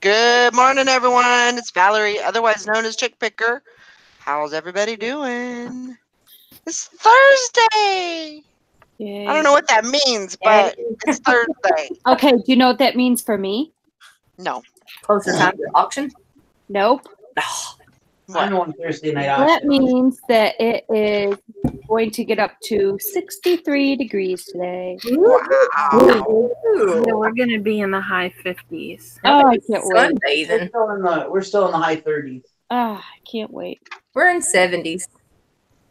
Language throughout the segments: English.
Good morning, everyone. It's Valerie, otherwise known as Chick Picker. How's everybody doing? It's Thursday. Yay. I don't know what that means, but it's Thursday. Okay, do you know what that means for me? No. Closer time to the auction? Nope. I'm on Thursday night That auction. means that it is going to get up to 63 degrees today. Wow. Yeah, we're gonna be in the high 50s. Oh, I can't wait. Sunbathing. We're still in the high 30s. Ah, I can't wait. We're in 70s.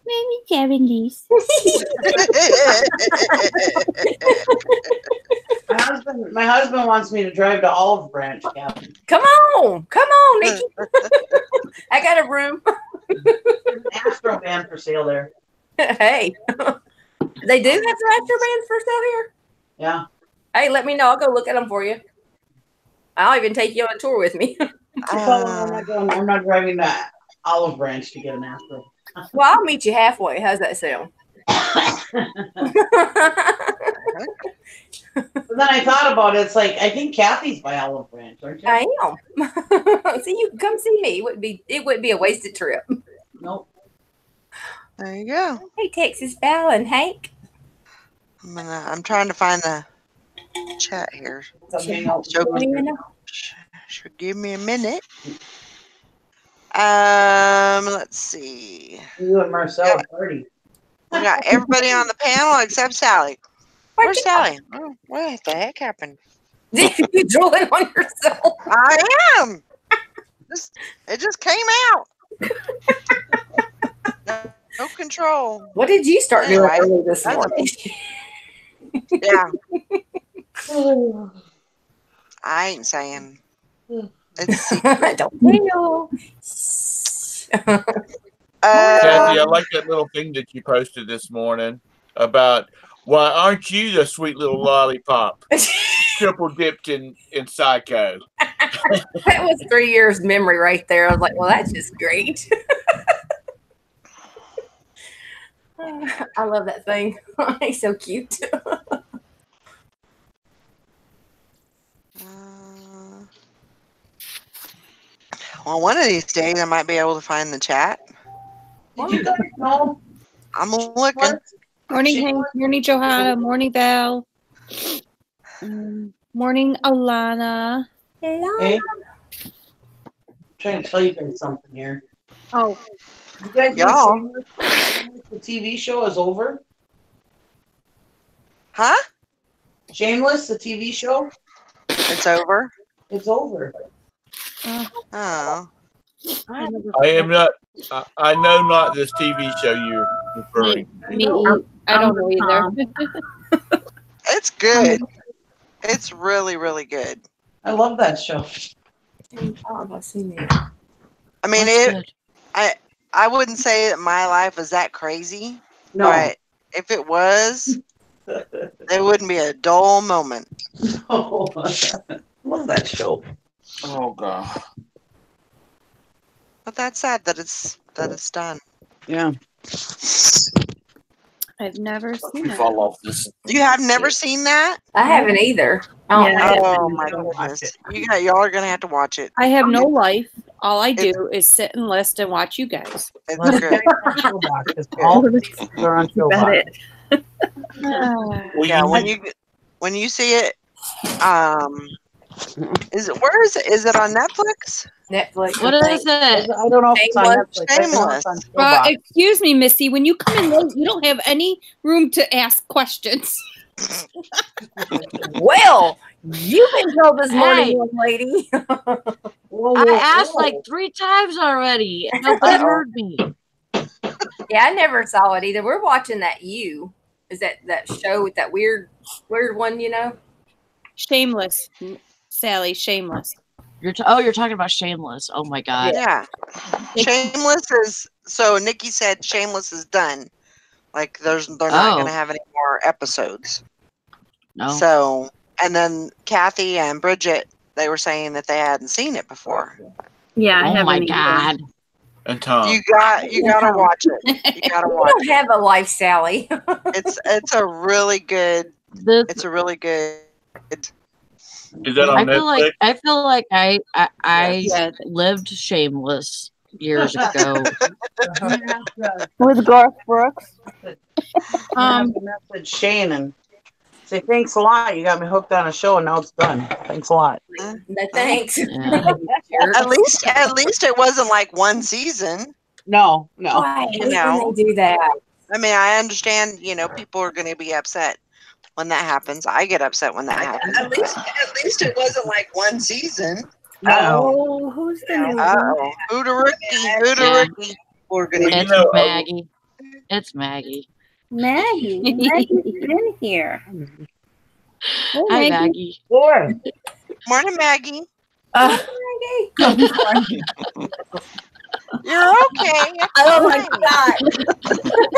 Maybe 70s. My husband wants me to drive to Olive Branch, Captain. Come on, Nikki. I got a room. There's an Astro van for sale there. Hey, they do have some Astro bands for sale here. Yeah. Hey, let me know. I'll go look at them for you. I'll even take you on a tour with me. I'm not driving to Olive Branch to get an Astro. Well, I'll meet you halfway. How's that sound? But then I thought about it. It's like, I think Kathy's by Olive Branch, aren't you? I am. See, you can come see me. It wouldn't be a wasted trip. Nope. There you go. Hey, Texas Val and Hank. I'm trying to find the chat here. Should give me a minute. Let's see. You and Marcel party. We got everybody on the panel except Sally. Where's Sally? Oh, what the heck happened? Did you drooling on yourself? I am. It just came out. No control. What did you start doing Anyway, early this morning? Yeah. I ain't saying. It's secret. Don't know. Kathy, I like that little thing that you posted this morning about why aren't you the sweet little lollipop triple dipped in Psycho? That was 3 years memory right there. I was like, well, that's just great. I love that thing. He's so cute. Well, one of these days I might be able to find the chat. Did you guys know? I'm looking. Morning, Hank. Morning, Johanna. Morning, Val. Morning, Alana. Hey. I'm trying to tell you guys something here. Oh. You guys Y'all. know the TV show is over? Huh? Shameless, the TV show? It's over? It's over. Oh. I am not. I know not this TV show you're referring to. Me, I don't know either. It's good. It's really, really good. I love that show. I mean, I wouldn't say that my life is that crazy, but if it was, there wouldn't be a dull moment. Oh, love that show. Oh God. But that's sad that it's done. Yeah. I've never seen We it. fall off this. You have never seen that? I haven't either. Oh my goodness! Y'all are gonna have to watch it. I have no life. All I do is sit and list and watch you guys. It's good. All the pieces are on Showbox. Well, Yeah, when you see it, where is it? Is it on Netflix? Netflix. What is it? I don't know if it's on Netflix. I know it's on Showbox. Excuse me, Missy. When you come in late, you don't have any room to ask questions. Well, you've been told this morning, young lady. I asked like 3 times already, and nobody heard me. Yeah, I never saw it either. We're watching that You. Is that show with that weird one, you know? Shameless, Sally. Shameless. You're talking about Shameless. Oh my God. Yeah. Shameless is so. Nikki said Shameless is done. Like they're not going to have any more episodes. No. So, and then Kathy and Bridget, they were saying that they hadn't seen it before. Yeah, I haven't. Oh my God. And Tom. You gotta watch it. You gotta watch it. You don't have a life, Sally. It's a really good. It's a really good Is that on Netflix? I feel like I lived shameless years ago. With Garth Brooks. Message Shane and say thanks a lot. You got me hooked on a show, and now it's done. Thanks a lot. No, thanks. Yeah. At least it wasn't like one season. No. Why You when know. they do that? I mean, I understand. People are going to be upset when that happens. I get upset when that happens. At least it wasn't like one season. Oh, who's the new one? Hooterookie. We're going It's Maggie. It's Maggie. Maggie. Maggie's in here. Hey, Hi, Maggie. Good. Morning, Maggie. Maggie. You're okay. Oh my God.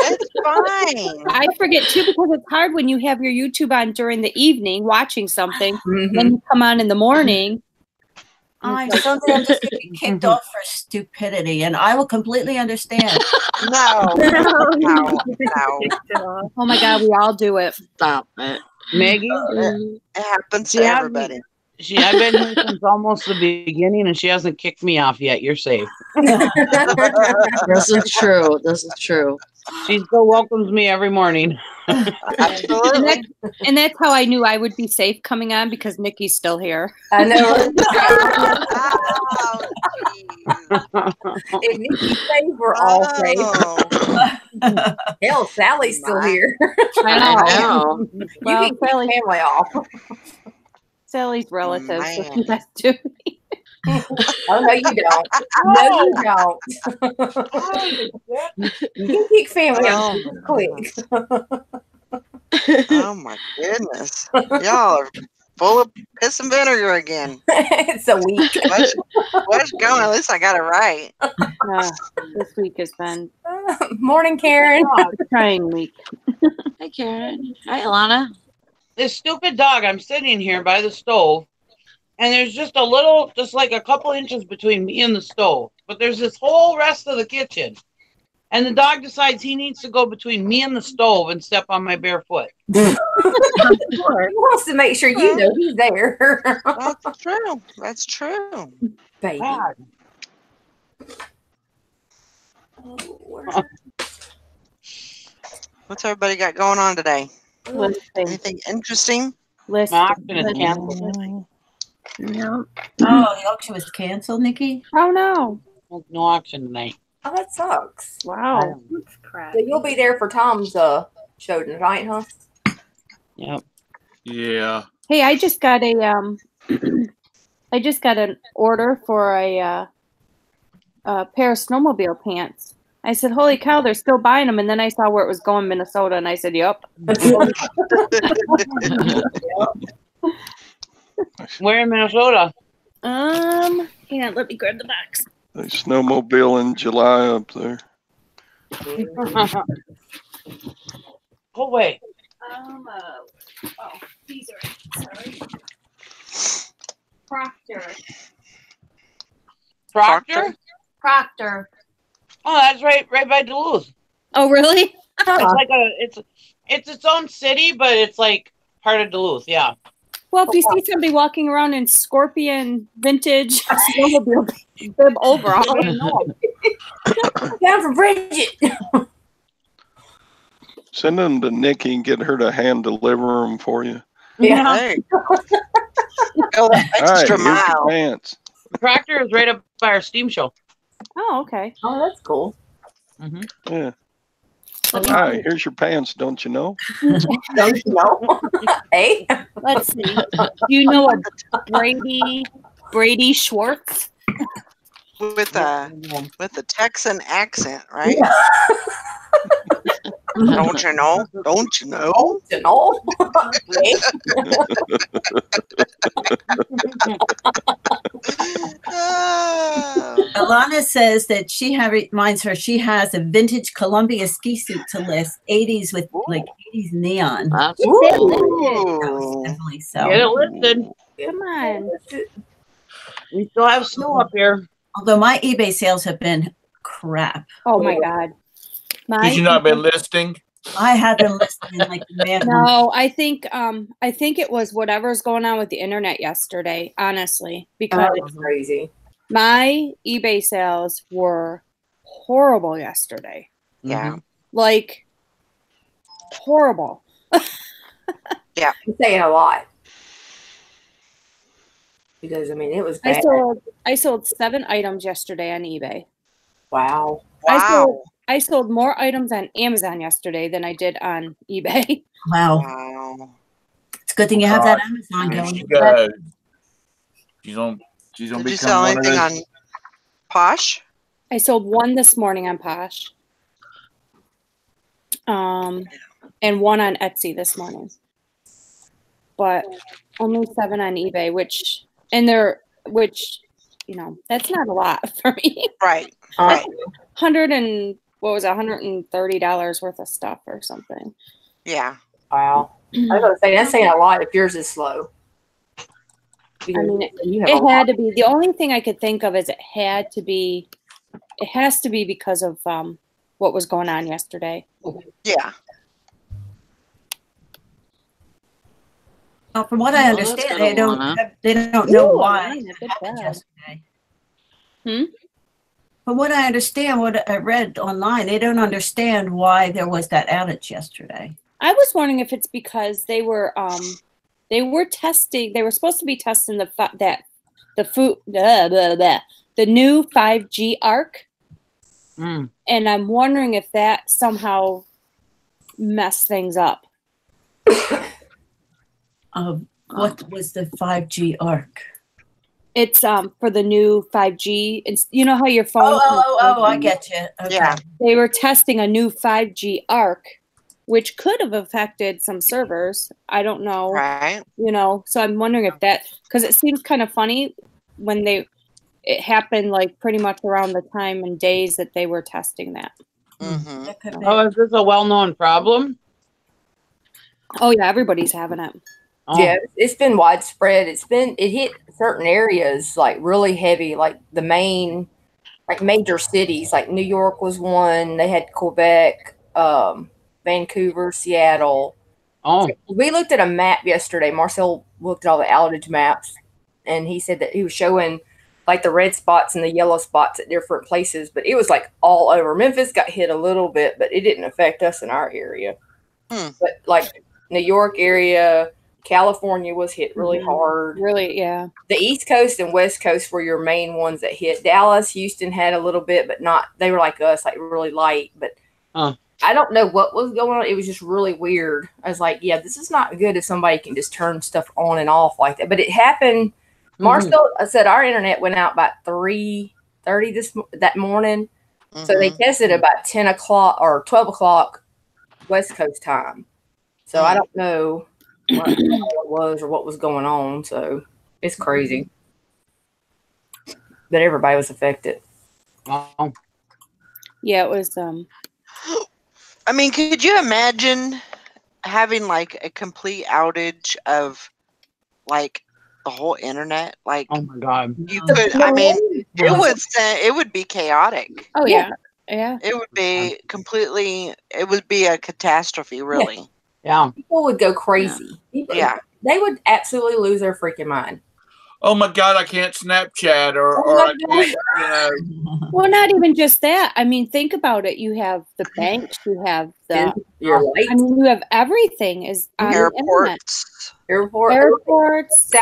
It's fine. I forget too because it's hard when you have your YouTube on during the evening watching something, and then you come on in the morning. Someday I'm just going to be kicked off for stupidity, and I will completely understand. No. Oh my God, we all do it. Stop it. Maggie? It happens to everybody. I've been here since almost the beginning, and she hasn't kicked me off yet. You're safe. This is true. This is true. She still welcomes me every morning. Absolutely. And that's how I knew I would be safe coming on because Nikki's still here. I know. Oh, If Nikki's safe, we're all safe. Hell, Sally's still here. I know. You Well, can keep the family off. Sally's relatives. So Man. she has to. Oh, no, you don't. No, you don't. You can kick family off quick. Oh my goodness. Y'all are full of piss and vinegar again. It's a week. What's going on? At least I got it right. This week has been Morning, Karen. a trying week. Hi, Karen. Hi, Alana. This stupid dog, I'm sitting here by the stove, and there's just like a couple inches between me and the stove. But there's this whole rest of the kitchen. And the dog decides he needs to go between me and the stove and step on my bare foot. He wants to make sure you know he's there. That's true. That's true. Baby. God. What's everybody got going on today? Listing. Anything interesting? My auction is Listing. canceled. No. Oh, the auction was canceled, Nikki? Oh no. There's no auction tonight. Oh, that sucks. Wow. So you'll be there for Tom's show tonight, huh? Yep. Yeah. Hey, I just got a I just got an order for a pair of snowmobile pants. I said, "Holy cow, they're still buying them!" And then I saw where it was going, Minnesota, and I said, "Yep." Where in Minnesota? Yeah, let me grab the box. They snowmobile in July up there. Go away. These are sorry. Proctor. Proctor? Oh, that's right by Duluth. Oh, really? It's like it's its own city, but it's like part of Duluth. Yeah. Well, if you see somebody walking around in Scorpion vintage snowmobile bib overall, Down for Bridget. Send them to Nikki and get her to hand deliver them for you. Yeah. Hey. Go that All right, extra here's your mile. pants. Proctor is right up by our steam show. Oh, okay. Oh, that's cool. Yeah. All right, here's your pants. Don't you know? Don't you know? Hey. Let's see. Do you know a Brady Schwartz? With a Texan accent, right? Don't you know? Don't you know? You know? Hey. Alana says that reminds her she has a vintage Columbia ski suit to list, 80s with like 80s neon. That's Ooh. Definitely so. Get it listed. Come on. We still have snow up here. Although my eBay sales have been crap. Oh my God. Did you not been listing? I had been listening like mad. No, I think it was whatever's going on with the internet yesterday, honestly, because crazy. My eBay sales were horrible yesterday. Yeah. Like horrible. Yeah. I'm saying a lot. Because I mean it was bad. I sold 7 items yesterday on eBay. Wow. I sold more items on Amazon yesterday than I did on eBay. Wow. It's a good thing you have that Amazon going. She's gonna Did you sell anything on Posh? I sold 1 this morning on Posh. And 1 on Etsy this morning. But only 7 on eBay, which you know, that's not a lot for me. Right. $130 worth of stuff or something. Yeah. Wow. I was gonna say that's saying a lot if yours is slow. I mean, it had to be. The only thing I could think of is it has to be because of what was going on yesterday. Yeah. From what I understand, they don't know why it happened yesterday. From what I understand, what I read online, they don't understand why there was that outage yesterday. I was wondering if it's because they were testing. They were supposed to be testing the new 5G ARC, and I'm wondering if that somehow messed things up. What was the 5G ARC? It's for the new 5G. It's, you know how your phone. Oh, I get you. Okay. Yeah. They were testing a new 5G ARC, which could have affected some servers. I don't know. Right. You know, so I'm wondering if that, because it seems kind of funny when it happened like pretty much around the time and days that they were testing that. Mm-hmm. Oh, is this a well-known problem? Oh yeah, everybody's having it. Oh. Yeah, it's been widespread. It hit certain areas like really heavy, like the main, like major cities, like New York was one. They had Quebec, Vancouver, Seattle. Oh, We looked at a map yesterday. Marcel looked at all the outage maps, and he said that he was showing like the red spots and the yellow spots at different places, but it was like all over. Memphis got hit a little bit, but it didn't affect us in our area. But like New York area, California was hit really hard. Really, yeah. The East Coast and West Coast were your main ones that hit. Dallas, Houston had a little bit, but not. They were like us, like really light. But I don't know what was going on. It was just really weird. I was like, yeah, this is not good if somebody can just turn stuff on and off like that. But it happened. Marcel said our internet went out about 3:30 that morning. So they tested about 10 o'clock or 12 o'clock West Coast time. So I don't know what it was or what was going on. So it's crazy. But everybody was affected. wow. Yeah, it was. I mean, could you imagine having like a complete outage of like the whole internet? Like, Oh my God. you could. I mean, it would be chaotic. Oh yeah, yeah. It would be completely. It would be a catastrophe, really. Yeah. People would go crazy. Yeah. They would absolutely lose their freaking mind. Oh my God, I can't Snapchat or I can't, you know. Well, not even just that. I mean, think about it. You have the banks. You have the. I mean, you have everything is on the internet. Airports.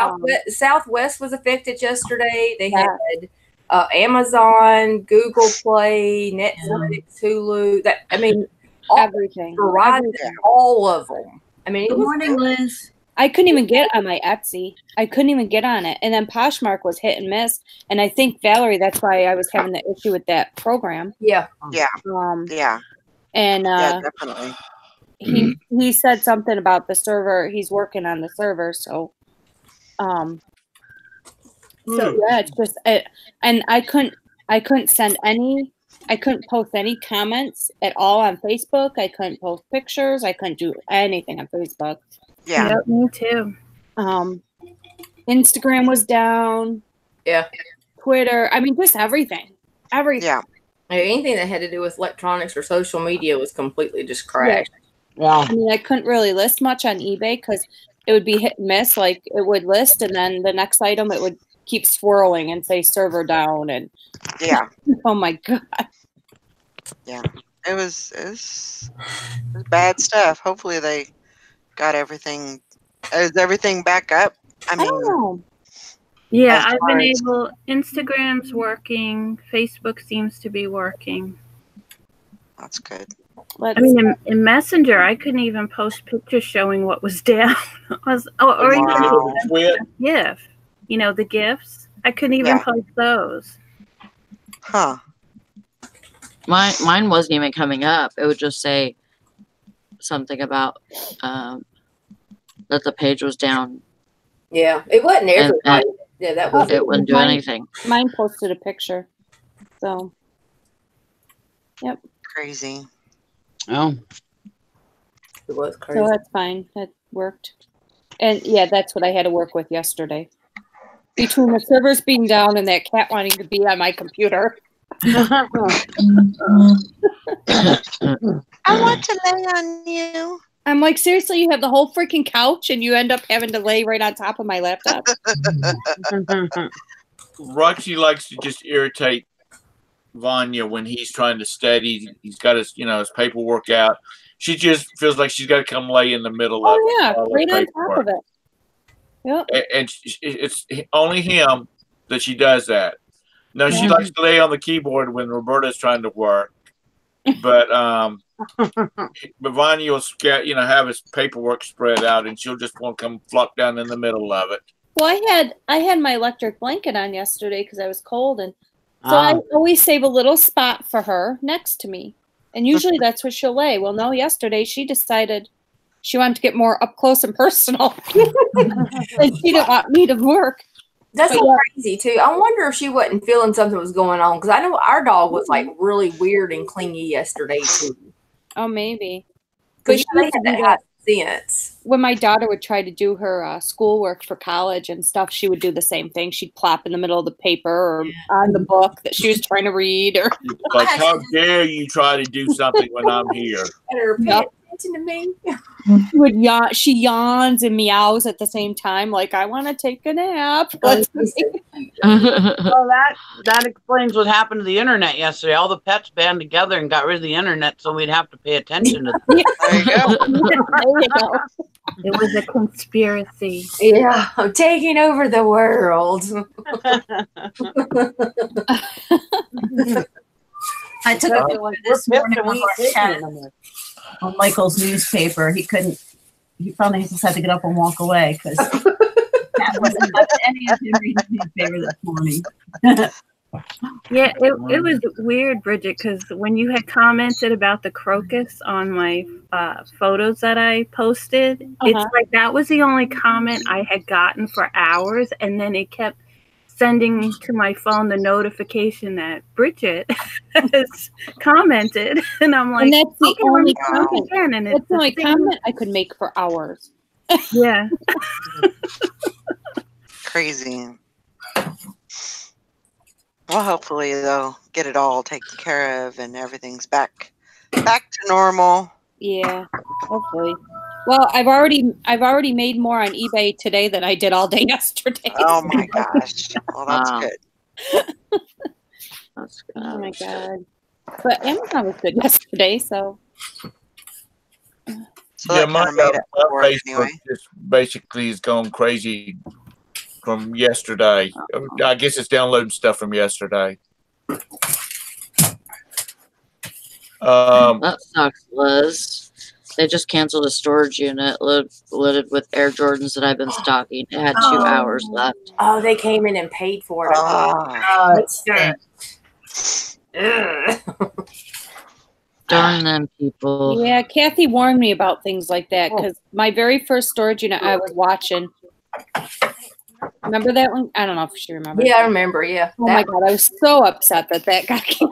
Southwest was affected yesterday. They had Amazon, Google Play, Netflix, Hulu. I mean, everything. All of them. I mean, Good morning, Liz. I couldn't even get on my Etsy. I couldn't even get on it. And then Poshmark was hit and miss. And I think, Valerie, that's why I was having the issue with that program. Yeah. Yeah. And definitely. He said something about the server. He's working on the server. So yeah, it's just and I couldn't send any. I couldn't post any comments at all on Facebook. I couldn't post pictures. I couldn't do anything on Facebook. Yeah. Yep, me too. Instagram was down. Yeah. Twitter. I mean, just everything. Everything. Yeah. Anything that had to do with electronics or social media was completely just crashed. Yeah. I mean, I couldn't really list much on eBay because it would be hit and miss. Like it would list, and then the next item it would keep swirling and say server down, and Yeah. oh my god. Yeah. It was bad stuff. Hopefully they got everything. Is everything back up? I mean, don't know. Yeah, I've been able. Instagram's working. Facebook seems to be working. That's good. I mean, in Messenger, I couldn't even post pictures showing what was down. Or even the GIF. You know, the GIFs. I couldn't even post those. Huh. Mine wasn't even coming up. It would just say something about that the page was down. Yeah, it wasn't everybody. Yeah, that was it. Wouldn't do anything. Mine posted a picture. So, yep. Crazy. Oh. It was crazy. So that's fine. That worked. And yeah, that's what I had to work with yesterday. Between the servers being down and that cat wanting to be on my computer. I want to lay on you. I'm like, seriously, you have the whole freaking couch and you end up having to lay right on top of my laptop? Roxy likes to just irritate Vanya when he's trying to study. He's got his, his paperwork out. She just feels like she's got to come lay in the middle of it. Yeah, right on top of it. Yep. And it's only him that she does that. No, she likes to lay on the keyboard when Roberta's trying to work. But but Vanya will have his paperwork spread out, and she'll just want to come flop down in the middle of it. Well, I had my electric blanket on yesterday because I was cold, and so I always save a little spot for her next to me, and usually that's where she'll lay. Well, no, yesterday she decided she wanted to get more up close and personal, and she didn't want me to work. That's crazy too. I wonder if she wasn't feeling something was going on, because I know our dog was like really weird and clingy yesterday too. Oh, maybe. Because they had that sense. When my daughter would try to do her schoolwork for college and stuff, she would do the same thing. She'd plop in the middle of the paper or on the book that she was trying to read. Or like, how dare you try to do something when I'm here? To me. She yawns and meows at the same time, like I want to take a nap. Well, that explains what happened to the internet yesterday. All the pets band together and got rid of the internet, so we'd have to pay attention to them. There you go. There you go. It was a conspiracy. Yeah, I'm taking over the world. I took a picture this morning of our cat on Michael's newspaper. He finally just had to get up and walk away because that wasn't any of him reading the newspaper this morning. Yeah, it was weird, Bridget, because when you had commented about the crocus on my photos that I posted, it's like that was the only comment I had gotten for hours, and then it kept sending to my phone the notification that Bridget has commented, and I'm like, and that's the only comment. And that's the only comment I could make for hours. Yeah. Crazy. Well, hopefully they'll get it all taken care of and everything's back to normal. Yeah, hopefully. Well, I've already made more on eBay today than I did all day yesterday. Oh my gosh! Well, that's good. That's good. Oh my god! But Amazon was good yesterday, so. Yeah, my Facebook just basically is going crazy from yesterday. I guess it's downloading stuff from yesterday. That sucks, Liz. They just canceled a storage unit loaded with Air Jordans that I've been stocking. It had 2 hours left. Oh, they came in and paid for it. Darn them people. Yeah, Kathy warned me about things like that because my very first storage unit I was watching. Remember that one? I don't know if she remembers. Yeah, I remember. Yeah. Oh my god, I was so upset that got canceled.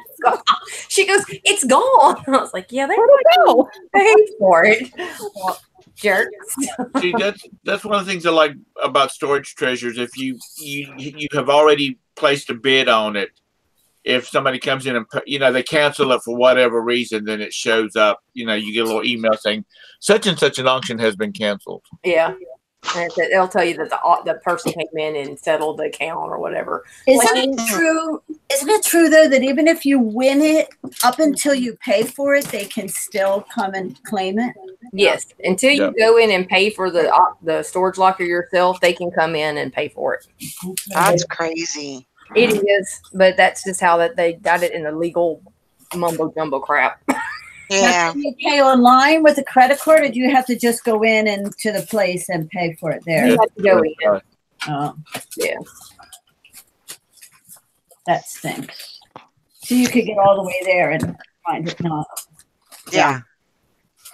She goes, "It's gone." I was like, "Yeah, they go. Paid for it." Well, jerks. See, that's one of the things I like about Storage Treasures. If you have already placed a bid on it, if somebody comes in and, you know, they cancel it for whatever reason, then it shows up, you know, you get a little email saying such and such an auction has been canceled. Yeah. And it'll tell you that the person came in and settled the account or whatever. Isn't it true? Isn't it true though that even if you win it, up until you pay for it, they can still come and claim it? Yes, until you go in and pay for the storage locker yourself, they can come in and pay for it. That's crazy. It is, but that's just how that they got it in the legal mumbo jumbo crap. Yeah. Do you pay online with a credit card, or do you have to just go in and to the place and pay for it there? You have to go in. Oh, yeah. That stinks. So you could get all the way there and find it not. Yeah.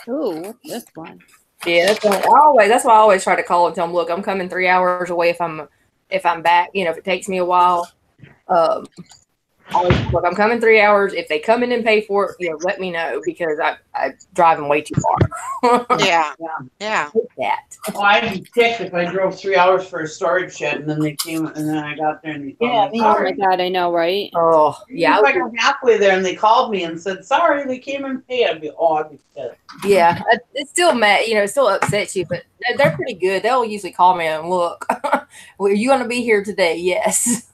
Ooh, what's this one? Yeah, that's why I always try to call and tell them, look, I'm coming 3 hours away if I'm back, you know, if it takes me a while. Look, I'm coming 3 hours. If they come in and pay for it, you know, let me know because I'm driving way too far. Yeah. That. Well, I'd be ticked if I drove 3 hours for a storage shed and then they came and then I got there and they told me, Oh my God, I know, right? Oh, yeah. If I got halfway there and they called me and said, sorry, they came and paid, I'd be pissed. Yeah, it's still mad, you know, it still upsets you, but they're pretty good. They'll usually call me and look, well, are you going to be here today? Yes.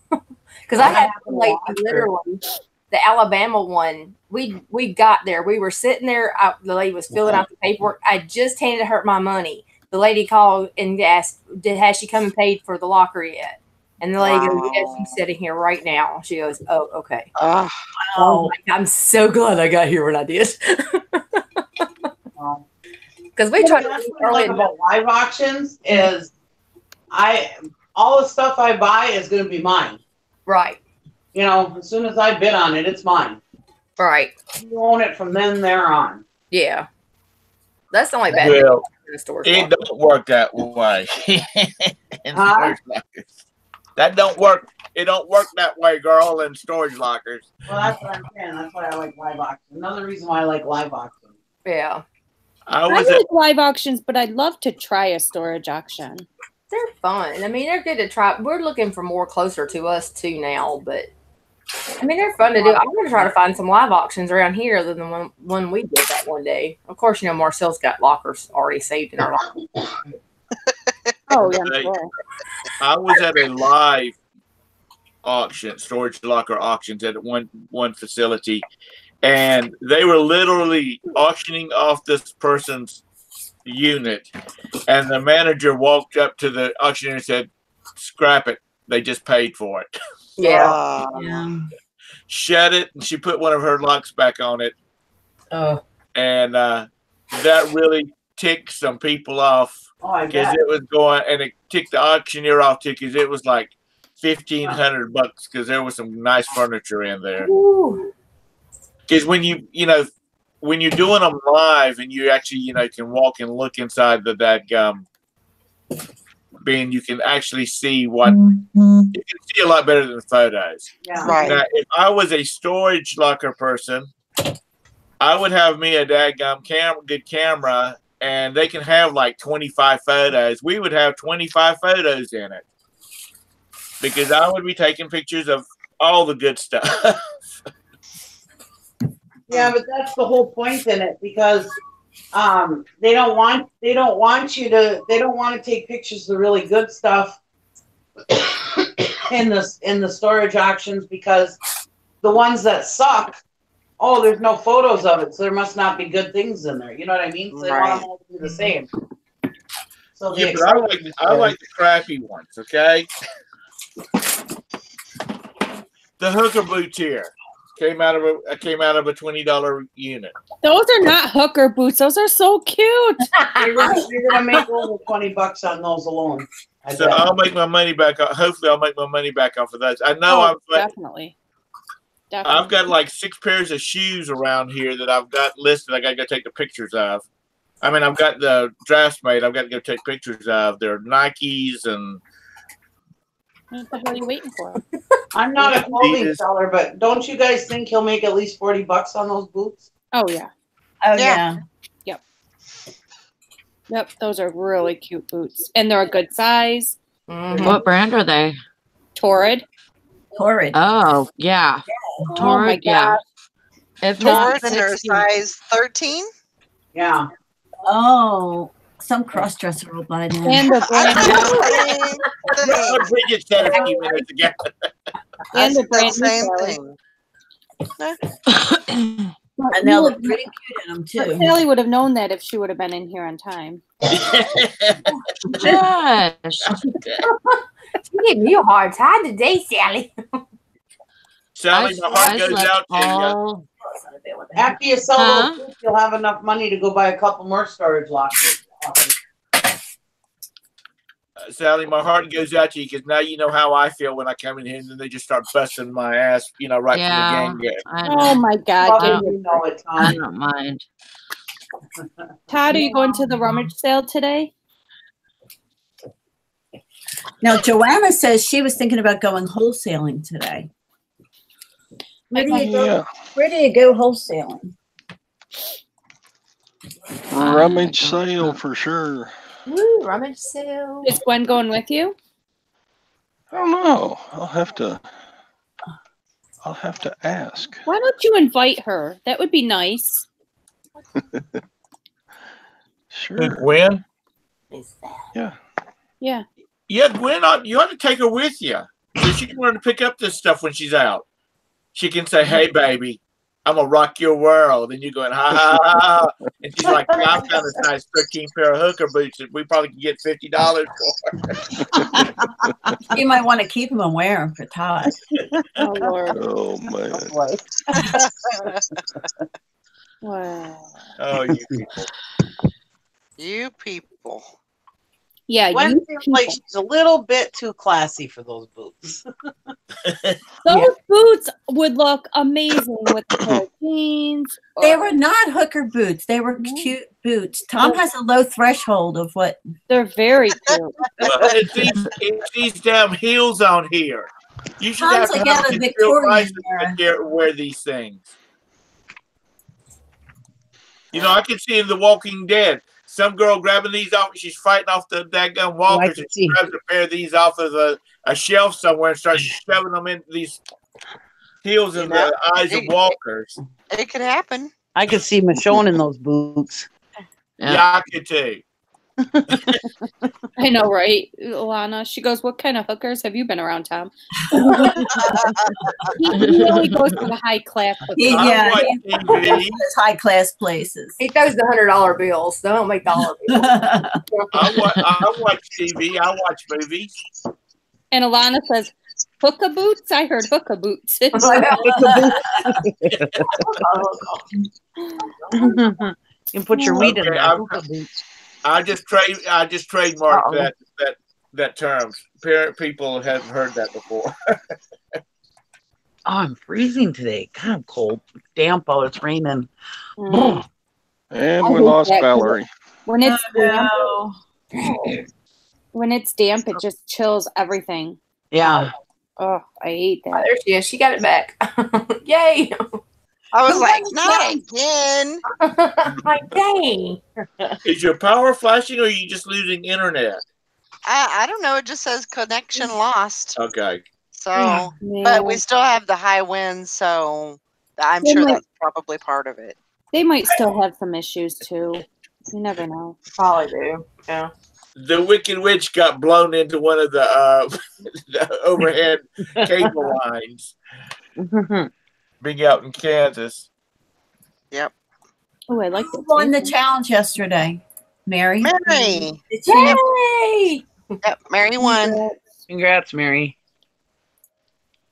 Because I had like literally the Alabama one. We got there. We were sitting there. The lady was filling out the paperwork. I just handed her my money. The lady called and asked, has she come and paid for the locker yet? And the lady goes, yes, she's sitting here right now. She goes, oh, okay. Oh, I'm so glad I got here when I did. Because we tried to early about live auctions is all the stuff I buy is going to be mine. Right. You know, as soon as I bid on it, it's mine. Right. You own it from then there on. Yeah. That's the only bad Well, thing in the store. It don't work that way. That don't work. It don't work that way, girl, in storage lockers. Well, that's what I'm saying. That's why I like live auctions. Another reason why I like live auctions. Yeah. I like live auctions, but I'd love to try a storage auction. They're fun. I mean, they're good to try. We're looking for more closer to us too now, but I mean, they're fun to do. I'm going to try to find some live auctions around here other than the one we did that one day. Of course, you know, Marcel's got lockers already saved in our locker. Oh, yeah. Sure. I was at a live auction, storage locker auctions at one facility, and they were literally auctioning off this person's unit, and the manager walked up to the auctioneer and said, scrap it, they just paid for it. Yeah. Shut it, and she put one of her locks back on it. And that really ticked some people off because it was going, and it ticked the auctioneer off too because it was like $1,500 because there was some nice furniture in there. Because when when you're doing them live and you actually, can walk and look inside the dadgum bin, you can actually see what you can see a lot better than the photos. Yeah. Right. Now, if I was a storage locker person, I would have me a dadgum good camera, and they can have like 25 photos. We would have 25 photos in it because I would be taking pictures of all the good stuff. Yeah, but that's the whole point in it because they don't want to take pictures of the really good stuff in the storage auctions because the ones that suck, there's no photos of it, so there must not be good things in there. You know what I mean? So they want them all to be the same. So yeah, but I like the crappy ones. Okay, the hooker boots here. Came out of a $20 unit. Those are not hooker boots. Those are so cute. You're gonna make over $20 on those alone. So I'll make my money back. Hopefully, I'll make my money back off of those. I know definitely. I've got like 6 pairs of shoes around here that I've got listed. I got to go take the pictures of. I mean, I've got the drafts made. I've got to go take pictures of. They're Nikes and. What the hell are you waiting for? I'm not a clothing seller, but don't you guys think he'll make at least $40 on those boots? Oh yeah. Oh yeah. Yep. Those are really cute boots, and they're a good size. Mm-hmm. What brand are they? Torrid. Oh yeah. Oh my yeah. gosh. If Taurus not and they're 16, size 13. Yeah. Oh, some cross dresser will buy them. And they're brand new. Same thing. What Bridget said a few minutes ago. I And they're said the brand new. same Sally. thing. And they'll look pretty cute in them But too. Sally would have known that if she would have been in here on time. Gosh. You gave me a hard time today, Sally. Sally, my heart goes out to you. After you sell those boots, you'll have enough money to go buy a couple more storage lockers. Sally, my heart goes out to you because now you know how I feel when I come in here and then they just start busting my ass, you know, right from the game. Oh my God. I don't mind. Todd, are you going to the rummage sale today? Now, Joanna says she was thinking about going wholesaling today. Where do you go? Where do you go wholesaling? Rummage sale for sure. Woo, rummage sale. Is Gwen going with you? I don't know. I'll have to ask. Why don't you invite her? That would be nice. Sure. Gwen? Yeah. Yeah. Yeah, Gwen, you ought to take her with you. So she can learn to pick up this stuff when she's out. She can say, "Hey, baby, I'm going to rock your world." And you're going, "Ha, ha, ha, ha." And she's like, "Well, I've got a nice 13 pair of hooker boots that we probably can get $50 for." You might want to keep them and wear them for Todd. Oh, Lord. Oh, man. Wow. Oh, you people. You people. Yeah, Gwen you seems like she's a little bit too classy for those boots. Those boots would look amazing with the pair of jeans. They were not hooker boots. They were cute boots. Tom has a low threshold of what. They're very cute. Well, it's these damn heels on here. You should Tom's have like to have out of a Victorian license era. to wear these things. You know, I can see in The Walking Dead some girl grabbing these off. She's fighting off the daggum walkers. And she grabs a pair of these off of a shelf somewhere and starts shoving them into these heels in the eyes of walkers. It could happen. I could see Michonne in those boots. Yeah, I could too. I know, right, Alana? She goes, "What kind of hookers have you been around, Tom?" He really goes for the high class. Yeah, high class places. He throws the $100 bills. They don't make dollar bills. I watch TV. I watch movies. And Alana says, "Hookah boots." I heard hookah boots. You can put your weed in there. I just trademarked that term. People haven't heard that before. Oh, I'm freezing today. God, I'm cold. Damp. Oh, it's raining. And we lost Valerie. When it's damp, it just chills everything. Yeah. Oh, I hate that. Oh, there she is. She got it back. Yay. I was like, not again. Like, dang. Is your power flashing or are you just losing internet? I don't know. It just says connection lost. Okay. So, but we still have the high winds, so I'm sure that's probably part of it. They might still have some issues too. You never know. Probably do. Yeah. The Wicked Witch got blown into one of the overhead cable lines. Being out in Kansas. Yep. Oh, I like Who won the challenge yesterday? Mary. Mary. Yay! Yep, Mary won. Congrats, Mary.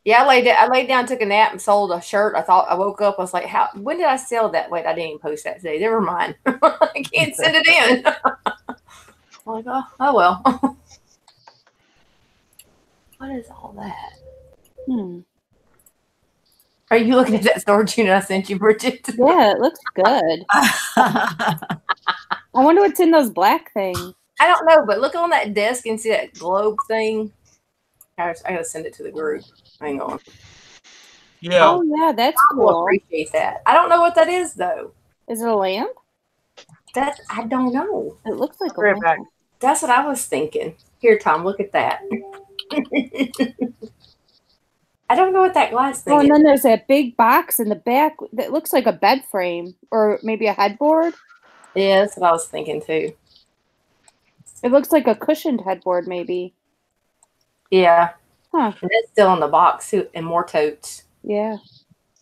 Yeah, I laid down, took a nap, and sold a shirt. I woke up, I was like, when did I sell that? Wait, I didn't even post that today. Never mind. I can't send it in. I'm like, oh well. What is all that? Are you looking at that storage unit I sent you, Bridget? Yeah, it looks good. I wonder what's in those black things. I don't know, but look on that desk and see that globe thing. I gotta send it to the group. Hang on. Yeah. Oh yeah, that's I will cool. appreciate that. I don't know what that is though. Is it a lamp? I don't know. It looks like a lamp. That's what I was thinking. Here, Tom, look at that. I don't know what that glass thing Oh, and is. then there's that big box in the back that looks like a bed frame or maybe a headboard. Yeah, that's what I was thinking too. It looks like a cushioned headboard, maybe. Yeah. Huh. And it's still in the box too, and more totes. Yeah.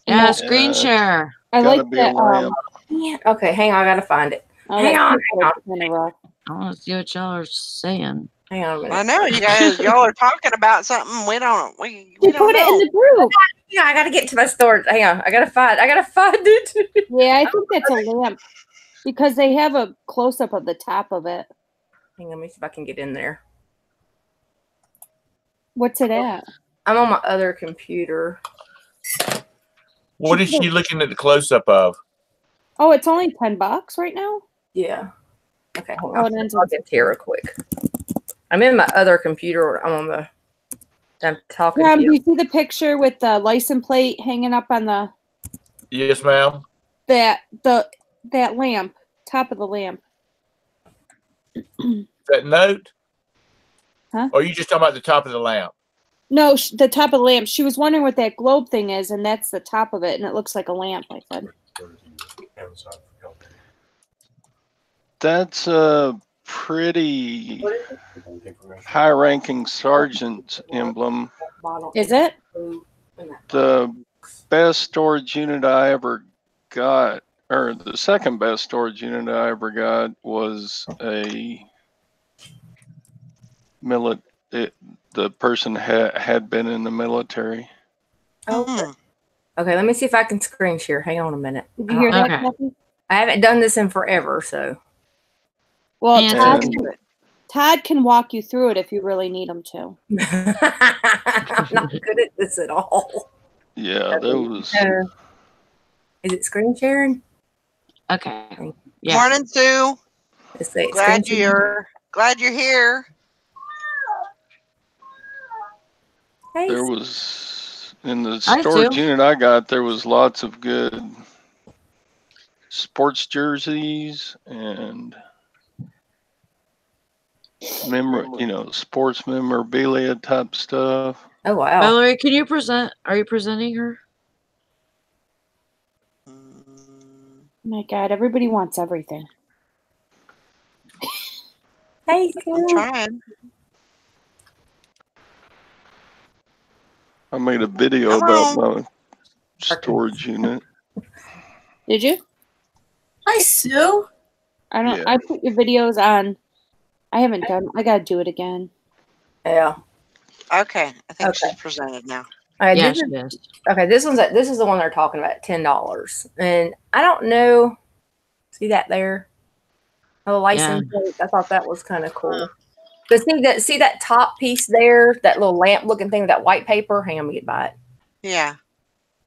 Yeah, screen share. I Gotta like be a that. lamp. Yeah. Okay, hang on. I gotta find it. Hang on. Hang on. I want to see what y'all are saying. Hang on a minute. I know y'all are talking about something we don't Put know. it in the group. Yeah, I gotta get to my storage. Hang on. I gotta find it. Yeah, I think that's a lamp because they have a close up of the top of it. Hang on, let me see if I can get in there. What's it at? I'm on my other computer. What is she looking at the close up of? Oh, it's only $10 right now. Yeah. Okay, hold Oh, on. it ends I'll get here real quick. I'm in my other computer. I'm talking to Do you. you see the picture with the license plate hanging up on the Yes, ma'am. that lamp, top of the lamp? That note? Huh? Or are you just talking about the top of the lamp? No, the top of the lamp. She was wondering what that globe thing is, and that's the top of it, and it looks like a lamp. I said. That's a pretty high-ranking sergeant emblem. Is it? The best storage unit I ever got, or the second best storage unit I ever got, was a the person had been in the military. Okay. Okay, let me see if I can screen share. Hang on a minute. Did you hear that, Kathy? I haven't done this in forever, so. Well, Todd can walk you through it if you really need him to. I'm not good at this at all. Yeah, that was. Is it screen sharing? Okay. Yeah. Morning, Sue. Glad you're here. There was in the storage unit I got. There was lots of good sports jerseys and sports memorabilia type stuff. Oh wow! Valerie, can you present? Are you presenting her? My God, everybody wants everything. Hey, I'm trying. I made a video about my storage unit. Did you? Hi, Sue. I don't. Yeah. I put your videos on. I haven't done. I gotta do it again. Yeah. Okay, I think she's presented now. Okay, this is the one they're talking about, $10, and I don't know. See that there? Oh, license plate. I thought that was kind of cool. But see that top piece there, that little lamp looking thing with that white paper? Hang on, let me get by it. Yeah.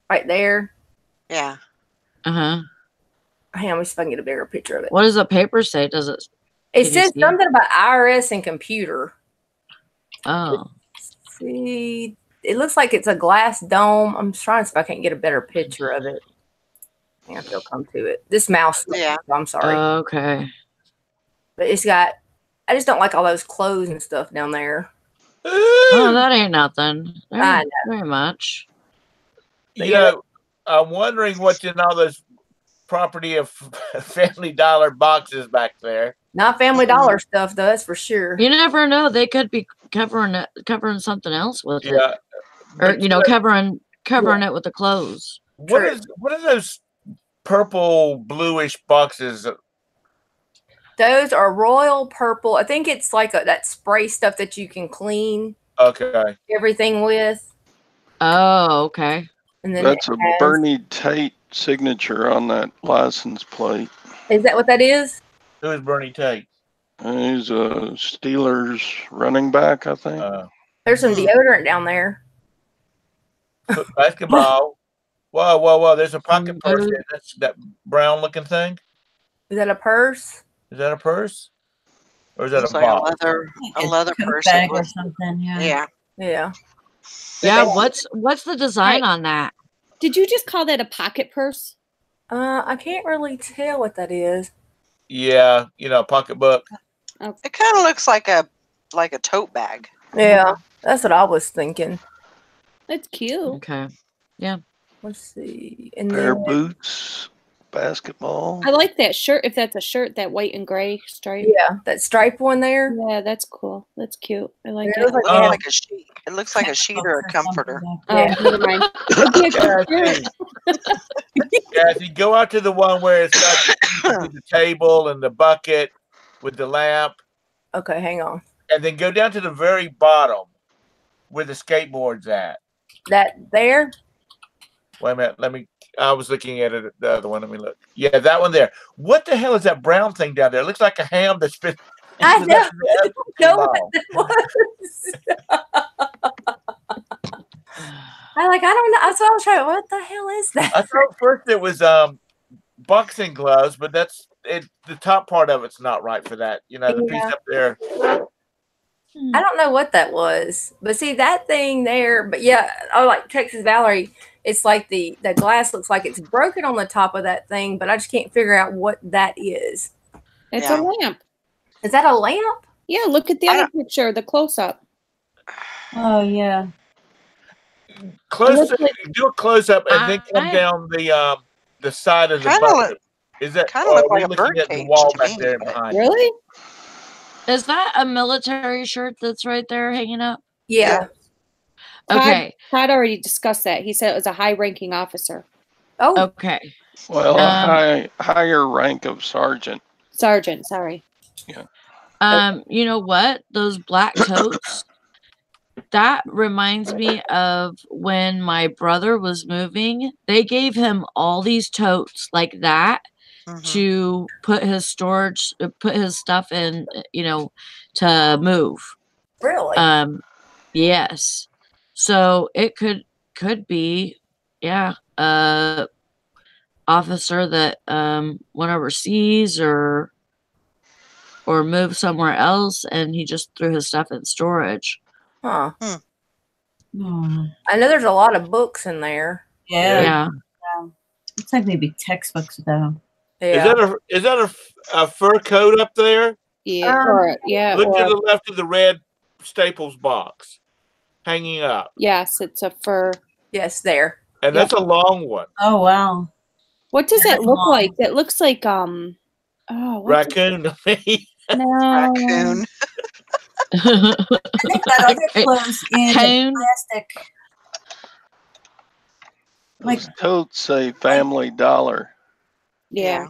Right there. Yeah. Uh-huh. Hang on, let me see if I can get a bigger picture of it. What does the paper say? Does it? It says something about IRS and computer. Oh. See, it looks like it's a glass dome. I'm trying to see if I can't get a better picture of it. I think I'll come to it. This mouse. Yeah. I'm sorry. Okay. But it's got. I just don't like all those clothes and stuff down there. Oh, that ain't nothing. I know. Very much. You know, I'm wondering what's in all this property of Family Dollar boxes back there. Not Family Dollar stuff, though. That's for sure. You never know. They could be covering something else with it, or covering it with the clothes. What are those purple bluish boxes? Those are royal purple. I think it's like that spray stuff that you can clean. Okay. Everything with. Oh, okay. And then that's a Bernie Tate signature on that license plate. Is that what that is? Who is Bernie Tate? He's a Steelers running back, I think. There's some deodorant down there. Basketball. Whoa. There's a pocket purse. That's that brown looking thing. Is that a purse? Is that a purse? Or is that Looks a like box? a leather purse bag or something? Yeah. Yeah. What's the design on that? Did you just call that a pocket purse? I can't really tell what that is. Yeah, pocketbook. It kind of looks like a tote bag. Yeah, that's what I was thinking. That's cute. Okay. Yeah. Let's see. And Pair then of boots, basketball. I like that shirt. If that's a shirt, that white and gray stripe. yeah, that stripe one there. Yeah, that's cool. That's cute. I like It it. looks It like looks they like a sheet. It looks like a sheet or a comforter. Yeah. Never mind. It'd be a good shirt. Kathy, go out to the one where it's got the table and the bucket with the lamp, Okay, hang on. and then go down to the very bottom where the skateboard's at. That there? Wait a minute. I was looking at it, the other one. Let me look. Yeah, that one there. What the hell is that brown thing down there? It looks like a ham that's been. I know what that was. I don't know. That's what I was trying. What the hell is that? I thought first it was boxing gloves, but that's it. The top part of it's not right for that. You know, the piece up there. I don't know what that was, but see that thing there. But yeah, like Texas Valerie, it's like the glass looks like it's broken on the top of that thing, but I just can't figure out what that is. It's a lamp. Is that a lamp? Yeah, look at the other picture, the close up. Oh yeah. Close. Do a close up and then come down the side of the bucket. Is that kind of look like a looking bird at the cage wall to back me? there behind? Really? Is that a military shirt that's right there hanging up? Yeah. Okay. Todd already discussed that. He said it was a high-ranking officer. Oh. Okay. Well, higher rank of sergeant. Sergeant, sorry. Yeah. You know what? Those black totes. That reminds me of when my brother was moving. They gave him all these totes like that to put his stuff in, to move. Really? Yes. So it could be, officer that went overseas or moved somewhere else, and he just threw his stuff in storage. Huh. I know there's a lot of books in there. Yeah. Looks like maybe textbooks though. Yeah. Is that a fur coat up there? Yeah. Look to the left of the red Staples box hanging up. Yes, it's a fur. Yes, there. And that's a long one. Oh wow. What does it look like? It looks like raccoon to me. No. Raccoon. I think that other clothes in plastic. Those totes say Family Dollar. Yeah.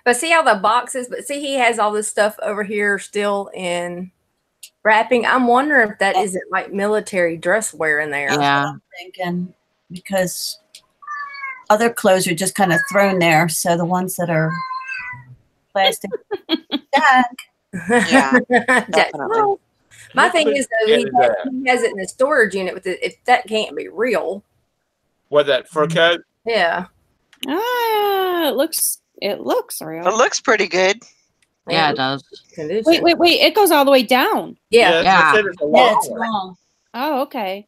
But see how the boxes, he has all this stuff over here still in wrapping. I'm wondering if that isn't like military dress wear in there. Yeah. I'm thinking because other clothes are just kind of thrown there. So the ones that are plastic. Yeah, definitely. My thing is though, he has it in the storage unit with it. If that can't be real. What, that fur coat? Yeah. It looks real. It looks pretty good. Yeah, it does. Wait. It goes all the way down. Yeah. It's long. Oh, okay.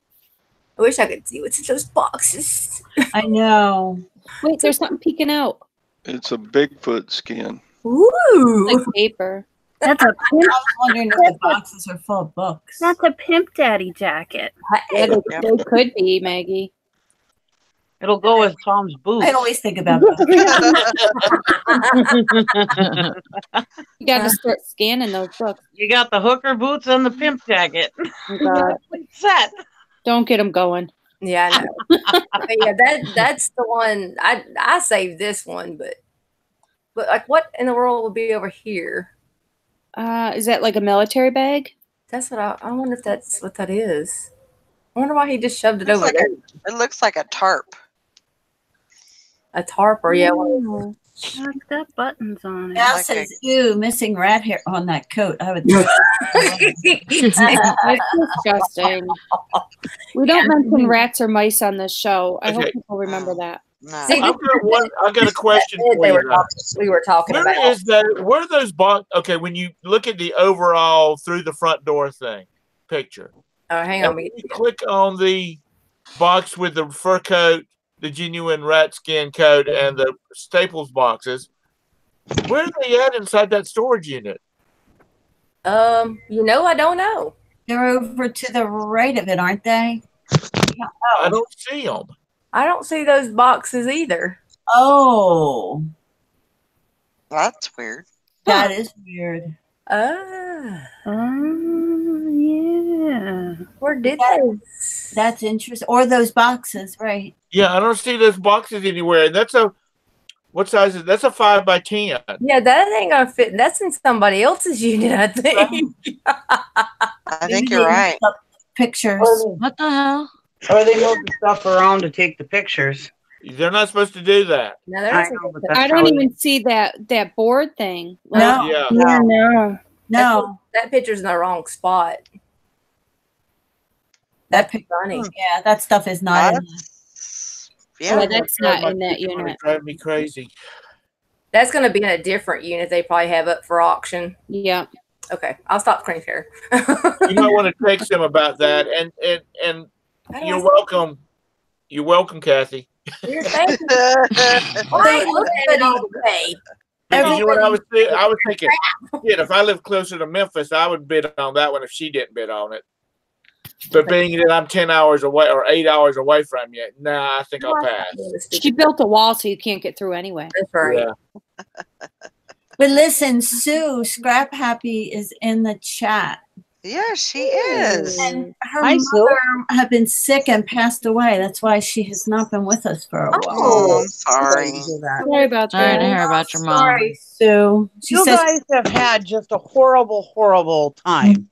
I wish I could see what's in those boxes. I know. Wait, there's something peeking out. It's a Bigfoot skin. Ooh. Like paper. That's a I was wondering if the boxes are full of books. That's a Pimp Daddy jacket. Yeah, they could be, Maggie. It'll go with Tom's boots. I always think about that. You got to start scanning those books. You got the hooker boots and the pimp jacket. Oh, God. Set. Don't get them going. Yeah, I know. But yeah, that's the one. I saved this one, but like, what in the world would be over here? Is that like a military bag? That's what I wonder if that's what that is. I wonder why he just shoved it over there. It looks like a tarp. A tarp, or yeah. It's got buttons on it. Al says, "Ew, missing rat hair on that coat." I would. That's disgusting. We don't mention rats or mice on this show. I hope people remember that. No. See, I've got a question for you. We were talking about. Where are those box? Okay, when you look at the overall through the front door thing picture. Oh, hang on. You click on the box with the fur coat, the genuine rat skin coat, and the Staples boxes. Where are they at inside that storage unit? I don't know. They're over to the right of it, aren't they? I don't see them. I don't see those boxes either. Oh. That's weird. That is weird. Yeah. Where did those? That's interesting. Or those boxes, right? Yeah, I don't see those boxes anywhere. And that's what size is that's a 5 by 10. Yeah, that ain't gonna fit. That's in somebody else's unit, I think. I think you're right. Pictures. What the hell? Or they move the stuff around to take the pictures. They're not supposed to do that. No, I don't even see that board thing. No. Yeah. No. That picture's in the wrong spot. That funny. Yeah, that stuff is not in Yeah, that's not in that unit. Drive me crazy. That's going to be in a different unit they probably have up for auction. Yeah. Okay, I'll stop screen share. You might want to text them about that, and you're welcome. You're welcome, Kathy. You're thank you. I look at it all day. Because you know what I was thinking, yeah, if I lived closer to Memphis, I would bid on that one if she didn't bid on it. But being that I'm 10 hours away or 8 hours away from you, nah, I think I'll pass. She built a wall so you can't get through anyway. That's right. Yeah. But listen, Sue, Scrap Happy is in the chat. Yeah, she is. And her mother had been sick and passed away. That's why she has not been with us for a while. Oh, I'm sorry. Sorry about Sorry that. to hear about your mom. Sorry, Sue. You guys have had just a horrible, horrible time.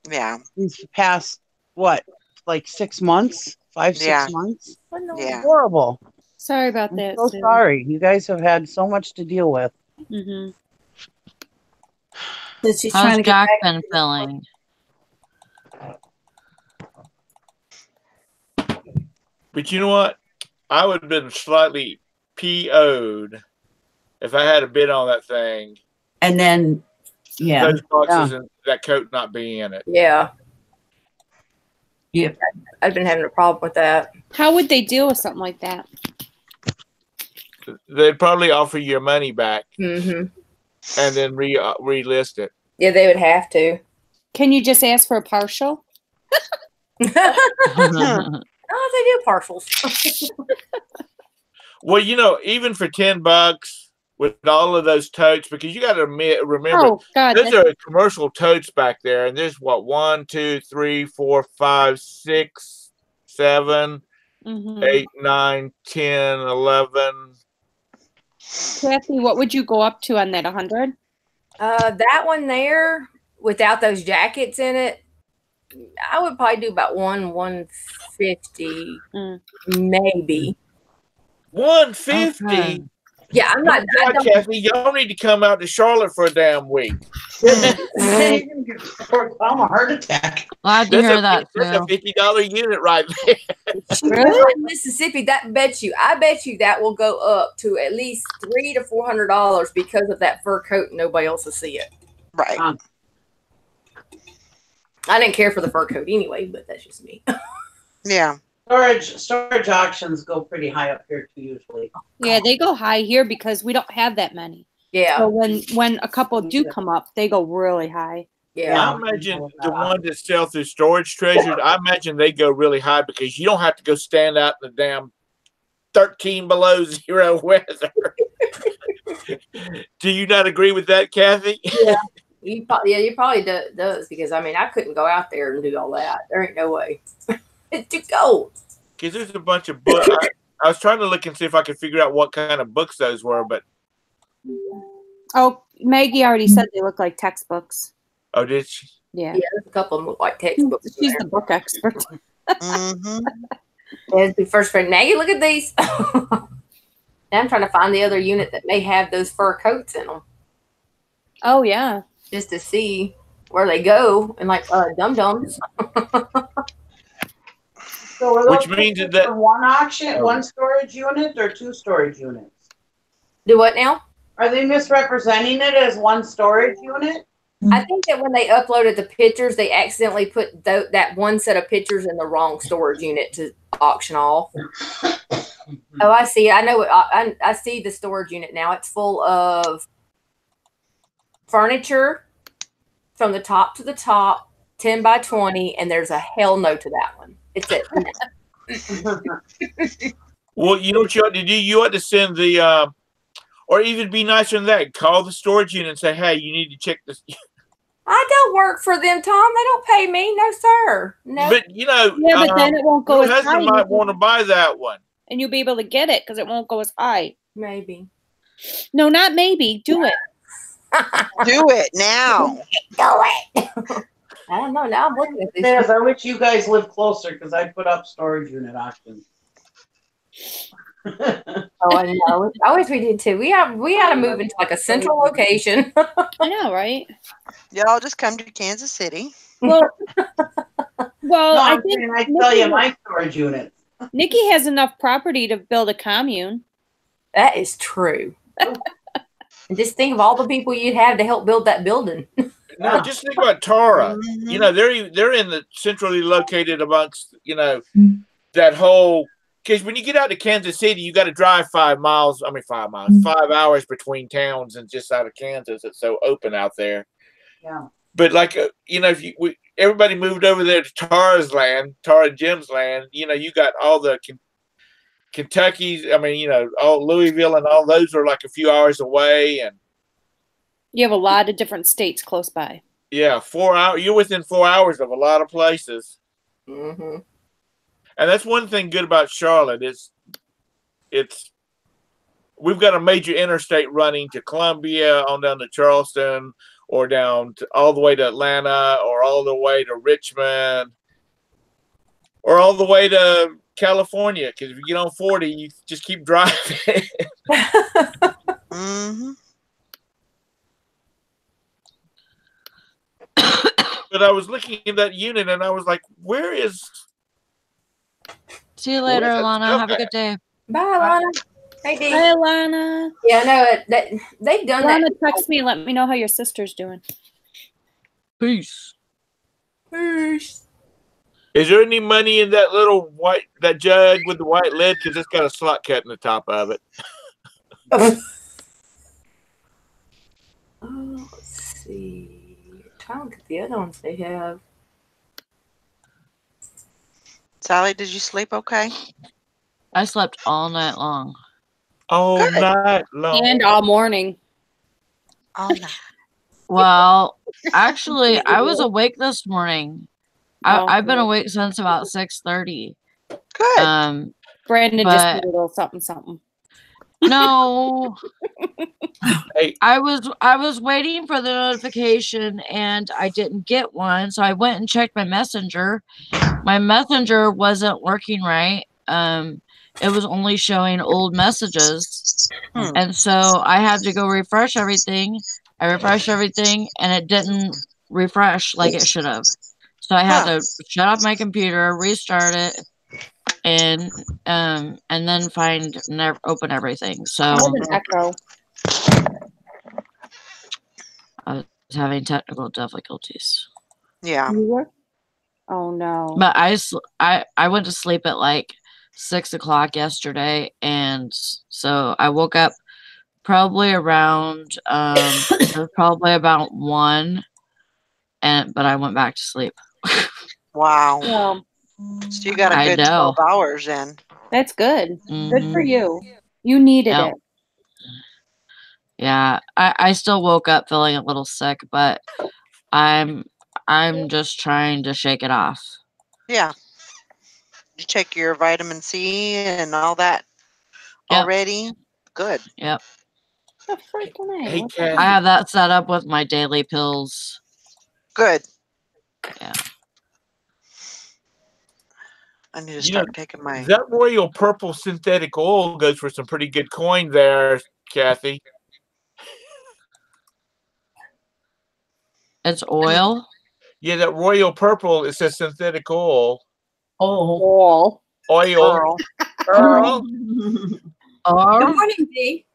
Yeah. These past, what, like 6 months? 5-6 months? Yeah. Horrible. Sorry about that. So Sue. sorry. You guys have had so much to deal with. Mm-hmm. She's How's trying to Jack get been feeling? But you know what? I would have been slightly PO'd if I had a bid on that thing. And then, yeah. Those boxes and that coat not being in it. Yeah. Yeah. I've been having a problem with that. How would they deal with something like that? They'd probably offer your money back Mm-hmm. and then relist it. Yeah, they would have to. Can you just ask for a partial? Oh, they do partials. Well, you know, even for $10 with all of those totes, because you got to remember, Oh, God, those are commercial totes back there, and there's what 1, 2, 3, 4, 5, 6, 7, 8, 9, 10, 11. Kathy, what would you go up to on that? 100? That one there, without those jackets in it, I would probably do about 150, maybe. 150. Okay. Yeah, I'm not. Kathy, y'all need to come out to Charlotte for a damn week. I'm a heart attack. Glad to hear that. That's a $50 unit right there. Really? Mississippi, I bet you that will go up to at least $300 to $400 because of that fur coat and nobody else will see it. Right. I didn't care for the fur coat anyway, but that's just me. Yeah. Storage auctions go pretty high up here too usually. Yeah, they go high here because we don't have that many. Yeah. So when a couple do come up, they go really high. Yeah. I imagine the ones that sell through Storage Treasures, I imagine they go really high because you don't have to go stand out in the damn 13 below zero weather. Do you not agree with that, Kathy? Yeah. You probably does because I mean I couldn't go out there and do all that. There ain't no way. It's too cold. Because there's a bunch of books. I was trying to look and see if I could figure out what kind of books those were, but Oh, Maggie already said they look like textbooks. oh, did she? Yeah. Yeah, there's a couple of them look like textbooks. She's the book expert. There's the first friend. Maggie, look at these. Now I'm trying to find the other unit that may have those fur coats in them. Oh yeah. Just to see where they go and like dum-dums. So Which means that one auction, one storage unit, or 2 storage units? Do what now? Are they misrepresenting it as one storage unit? I think that when they uploaded the pictures, they accidentally put that one set of pictures in the wrong storage unit to auction off. Oh, I see. I know. I see the storage unit now. It's full of furniture from the top to the top, 10 by 20, and there's a hell no to that one. It's a Well, you know what you ought to do? You ought to send the, or even be nicer than that. Call the storage unit and say, hey, you need to check this. I don't work for them, Tom. They don't pay me. No, sir. No. But, you know, yeah, but then it won't go your as high. husband might want to buy that one. And you'll be able to get it because it won't go as high. Maybe. No, not maybe. Do it. Do it now. Do it. I don't know. Now I'm looking at this. I wish you guys lived closer because I'd put up storage unit options. Oh, I know. I wish we did too. We had to move into like a central location. I know, right? Y'all just come to Kansas City. Well, No, I think I tell you my storage unit. Nikki has enough property to build a commune. That is true. And just think of all the people you'd have to help build that building. No, just think about Tara. Mm-hmm. You know, they're in the centrally located amongst, you know, that whole. Because when you get out to Kansas City, you got to drive 5 miles. I mean, 5 miles, 5 hours between towns and just out of Kansas. It's so open out there. Yeah. But like, you know, if everybody moved over there to Tara's land, Tara and Jim's land, you know, you got all the Kentucky's. I mean, you know, all Louisville and all those are like a few hours away, and you have a lot of different states close by. Yeah, 4 hours. You're within 4 hours of a lot of places. Mm-hmm. And that's one thing good about Charlotte is we've got a major interstate running to Columbia, on down to Charleston, or down to all the way to Atlanta, or all the way to Richmond, or all the way to California. Because if you get on 40, you just keep driving. Mm-hmm. But I was looking at that unit and I was like, where is... See you later, Alana. Have a good day. Bye, Alana. Hey, Dee. Hi, Alana. Yeah, no, they've done Alana, that. text me and let me know how your sister's doing. Peace. Peace. Is there any money in that little that jug with the white lid? Because it's got a slot cut in the top of it. Oh, let's see. Trying to look at the other ones they have. Sally, did you sleep okay? I slept all night long. All night long. And all morning. All night. Well, actually, I was awake this morning. I've been awake since about 6:30. Good. Brandon just did a little something. No. I was waiting for the notification and I didn't get one, so I went and checked my messenger. My messenger wasn't working right. It was only showing old messages. And so I had to go refresh everything. I refreshed everything and it didn't refresh like it should have. So I had to shut off my computer, restart it, and then open everything. So I have an echo. I was having technical difficulties. Yeah. You were? Oh no. But I went to sleep at like 6 o'clock yesterday, and so I woke up probably around probably about 1, but I went back to sleep. Wow. Yeah. So you got a good 12 hours in. That's good. Good for you. You needed it. Yeah, I still woke up feeling a little sick, but I'm just trying to shake it off. Yeah. You check your vitamin C and all that already? Good. Yep. Hey, I have that set up with my daily pills. Good. Yeah. I need to start taking my... That Royal Purple synthetic oil goes for some pretty good coin there, Kathy. It's oil? Yeah, that Royal Purple, it says synthetic oil. Oil. Earl. Good morning, Dee.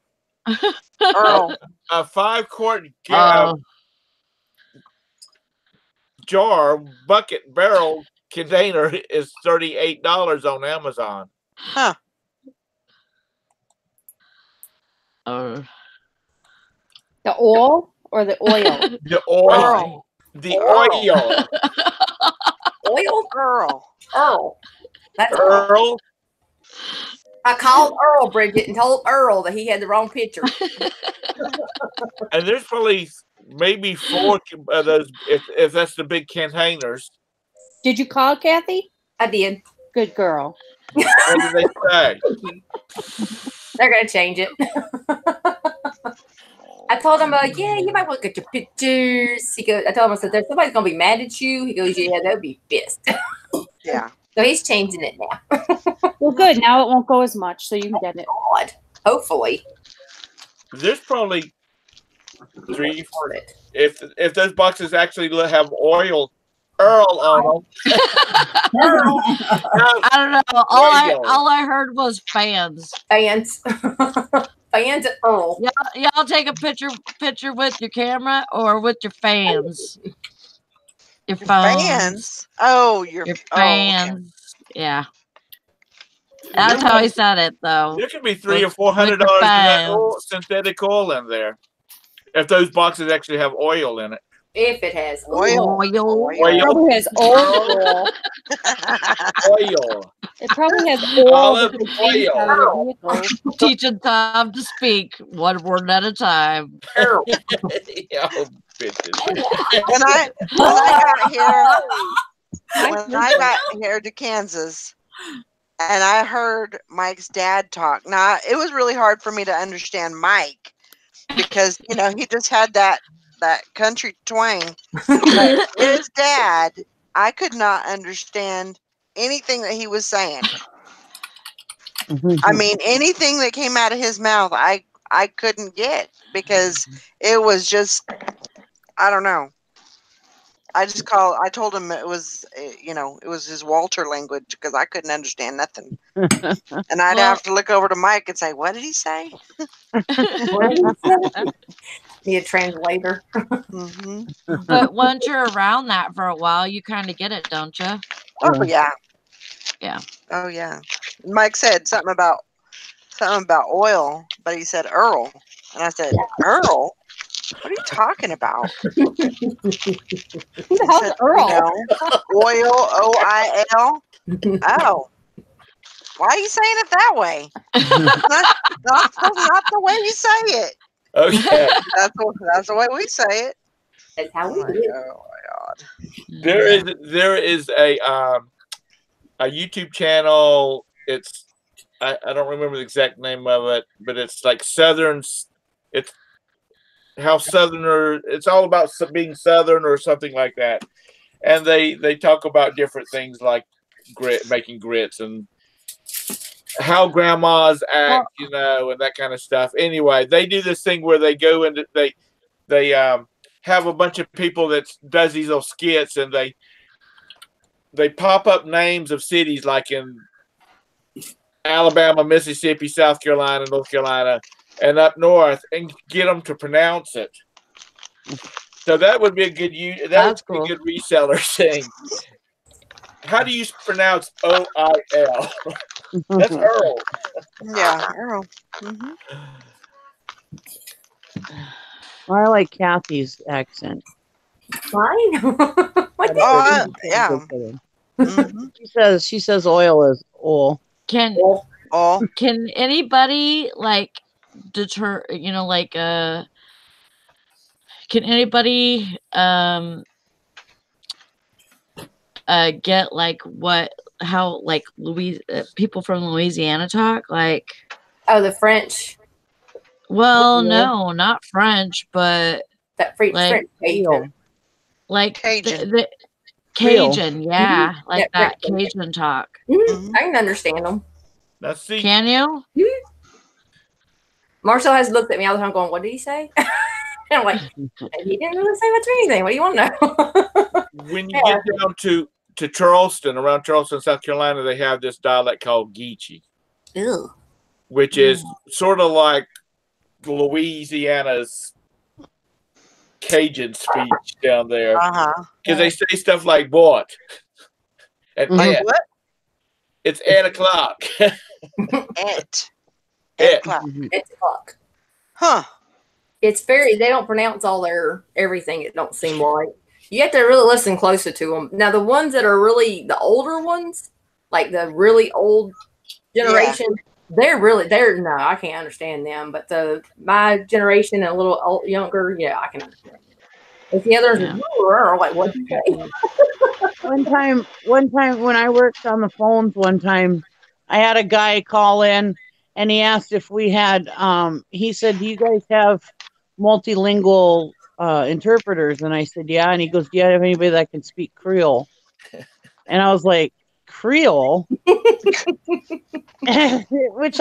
Earl. A 5-quart jar, bucket, barrel container is $38 on Amazon. Huh. The oil or the oil? The oil. The oil. Oil? Earl. That's Earl. I called Earl, Bridget, and told Earl that he had the wrong picture. And there's probably maybe 4 of those, if that's the big containers. Did you call Kathy? I did. Good girl. What did they say? They're going to change it. I told him, yeah, you might want to get your pictures. He goes, I told him, I said, there's somebody's going to be mad at you. He goes, yeah, they'll be pissed. Yeah. So he's changing it now. Well, good. Now it won't go as much, so you can get it. God. Hopefully. There's probably 3, 4. If those boxes actually have oil, Earl on them. I don't know. All I heard was fans. Fans. Fans at Earl. Y'all take a picture with your camera or with your fans. Your phones. Fans? Oh, your fans. Oh, okay. Yeah. That's how he said it, though. There could be $300 or $400 synthetic oil in there. If those boxes actually have oil in it. If it has oil. Oil. It probably has oil. Oil. It probably has oil. Oil. Teaching Tom to speak 1 word at a time. Oh, bitches. When I got here to Kansas, and I heard Mike's dad talk. Now, it was really hard for me to understand Mike because, he just had that country twang. But his dad, I could not understand anything that he was saying. I mean, anything that came out of his mouth, I couldn't get because it was just, I don't know. I told him it was, it was his Walter language because I couldn't understand nothing. And I'd have to look over to Mike and say, what did he say? Be a translator. But once you're around that for a while, you kind of get it, don't you? Oh, yeah. Yeah. Oh, yeah. Mike said something about oil, but he said Earl. And I said, Earl? What are you talking about? Who the hell's Earl? Oil, O-I-L. Oh. Why are you saying it that way? That's not the way you say it. Okay. That's the way we say it. That's how we do it. Oh my God. There is a YouTube channel. It's I don't remember the exact name of it, but it's like Southern's. It's how Southerner. It's all about being Southern or something like that, and they talk about different things like making grits and how grandmas act, and that kind of stuff. Anyway, they do this thing where they go into they have a bunch of people that does these little skits, and they pop up names of cities like in Alabama, Mississippi, South Carolina, North Carolina, and up north, and get them to pronounce it. So that would be a good a good reseller thing. How do you pronounce O-I-L? That's Earl. Yeah, Earl. I like Kathy's accent. Mine? Yeah. She says oil is oil. Can anybody can anybody get how people from Louisiana talk the French? Well, no, not French, but that French Cajun. The Cajun, yeah, that Cajun talk. I can understand them. Let's see. Can you? Marcel has looked at me all the time going, what did he say? And I'm like, he didn't really say much of anything. What do you want to know? When you get down to Charleston, around Charleston, South Carolina, they have this dialect called Geechee. Ew. Which is sort of like Louisiana's Cajun speech down there. Because they say stuff like "bought" and what? It's 8 o'clock. 8 o'clock. 8 o'clock. Huh. It's they don't pronounce all everything. It don't seem like. You have to really listen closer to them. Now, the ones that are really the older ones, like the really old generation, they're no, I can't understand them. But my generation and a little younger, yeah, I can understand. If the others are like, what do you say? One time when I worked on the phones, I had a guy call in and he asked if we had, he said, do you guys have multilingual interpreters? And I said, yeah. And he goes, do you have anybody that can speak Creole? And I was like, Creole? Which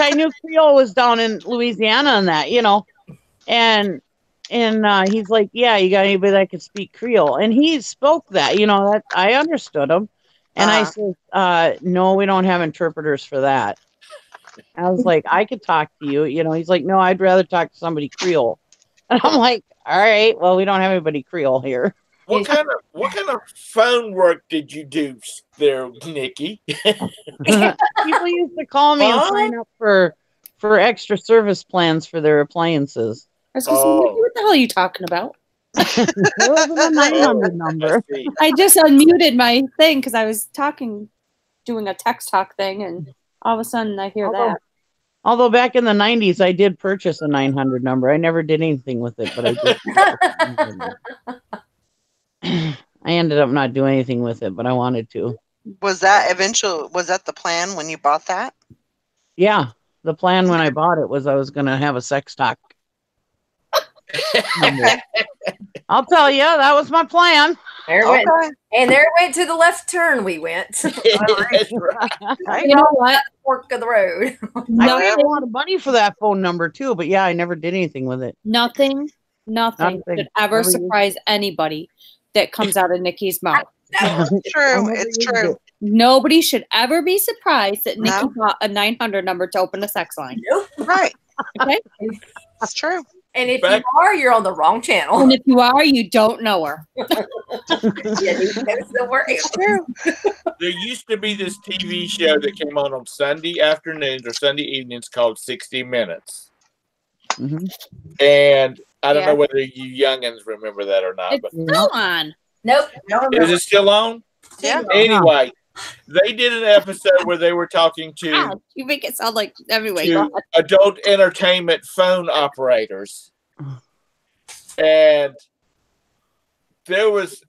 I knew Creole was down in Louisiana and that, and he's like, yeah, you got anybody that can speak Creole? And he spoke that, that I understood him. And I said, no, we don't have interpreters for that. I was like, I could talk to you. He's like, no, I'd rather talk to somebody Creole. And I'm like, all right, well, we don't have anybody Creole here. What kind of phone work did you do there, Nikki? People used to call me and sign up for extra service plans for their appliances. I was going to say, what the hell are you talking about? It wasn't a 900 number. I just unmuted my thing because I was doing a text talk thing, and all of a sudden I hear that. Although back in the 90s, I did purchase a 900 number. I never did anything with it, but I did. I ended up not doing anything with it, but I wanted to. Was that the plan when you bought that? Yeah. The plan when I bought it was I was going to have a sex talk. I'll tell you, that was my plan. There went to the left turn. We went. You know what? Fork of the road. I paid a lot of money for that phone number too, but yeah, I never did anything with it. Nothing should ever surprise anybody that comes out of Nikki's mouth. It's true. It's true. Nobody should ever be surprised that Nikki bought a 900 number to open a sex line. Nope. Right. Okay. That's true. And if you are, you're on the wrong channel. And if you are, you don't know her. It's true. There used to be this TV show that came on Sunday afternoons or Sunday evenings called 60 Minutes. Mm-hmm. And I don't know whether you youngins remember that or not. It's still on. Nope. Is it still on? Yeah. Anyway, they did an episode where they were talking to you make it sound like everywhere. to adult entertainment phone operators. And there was,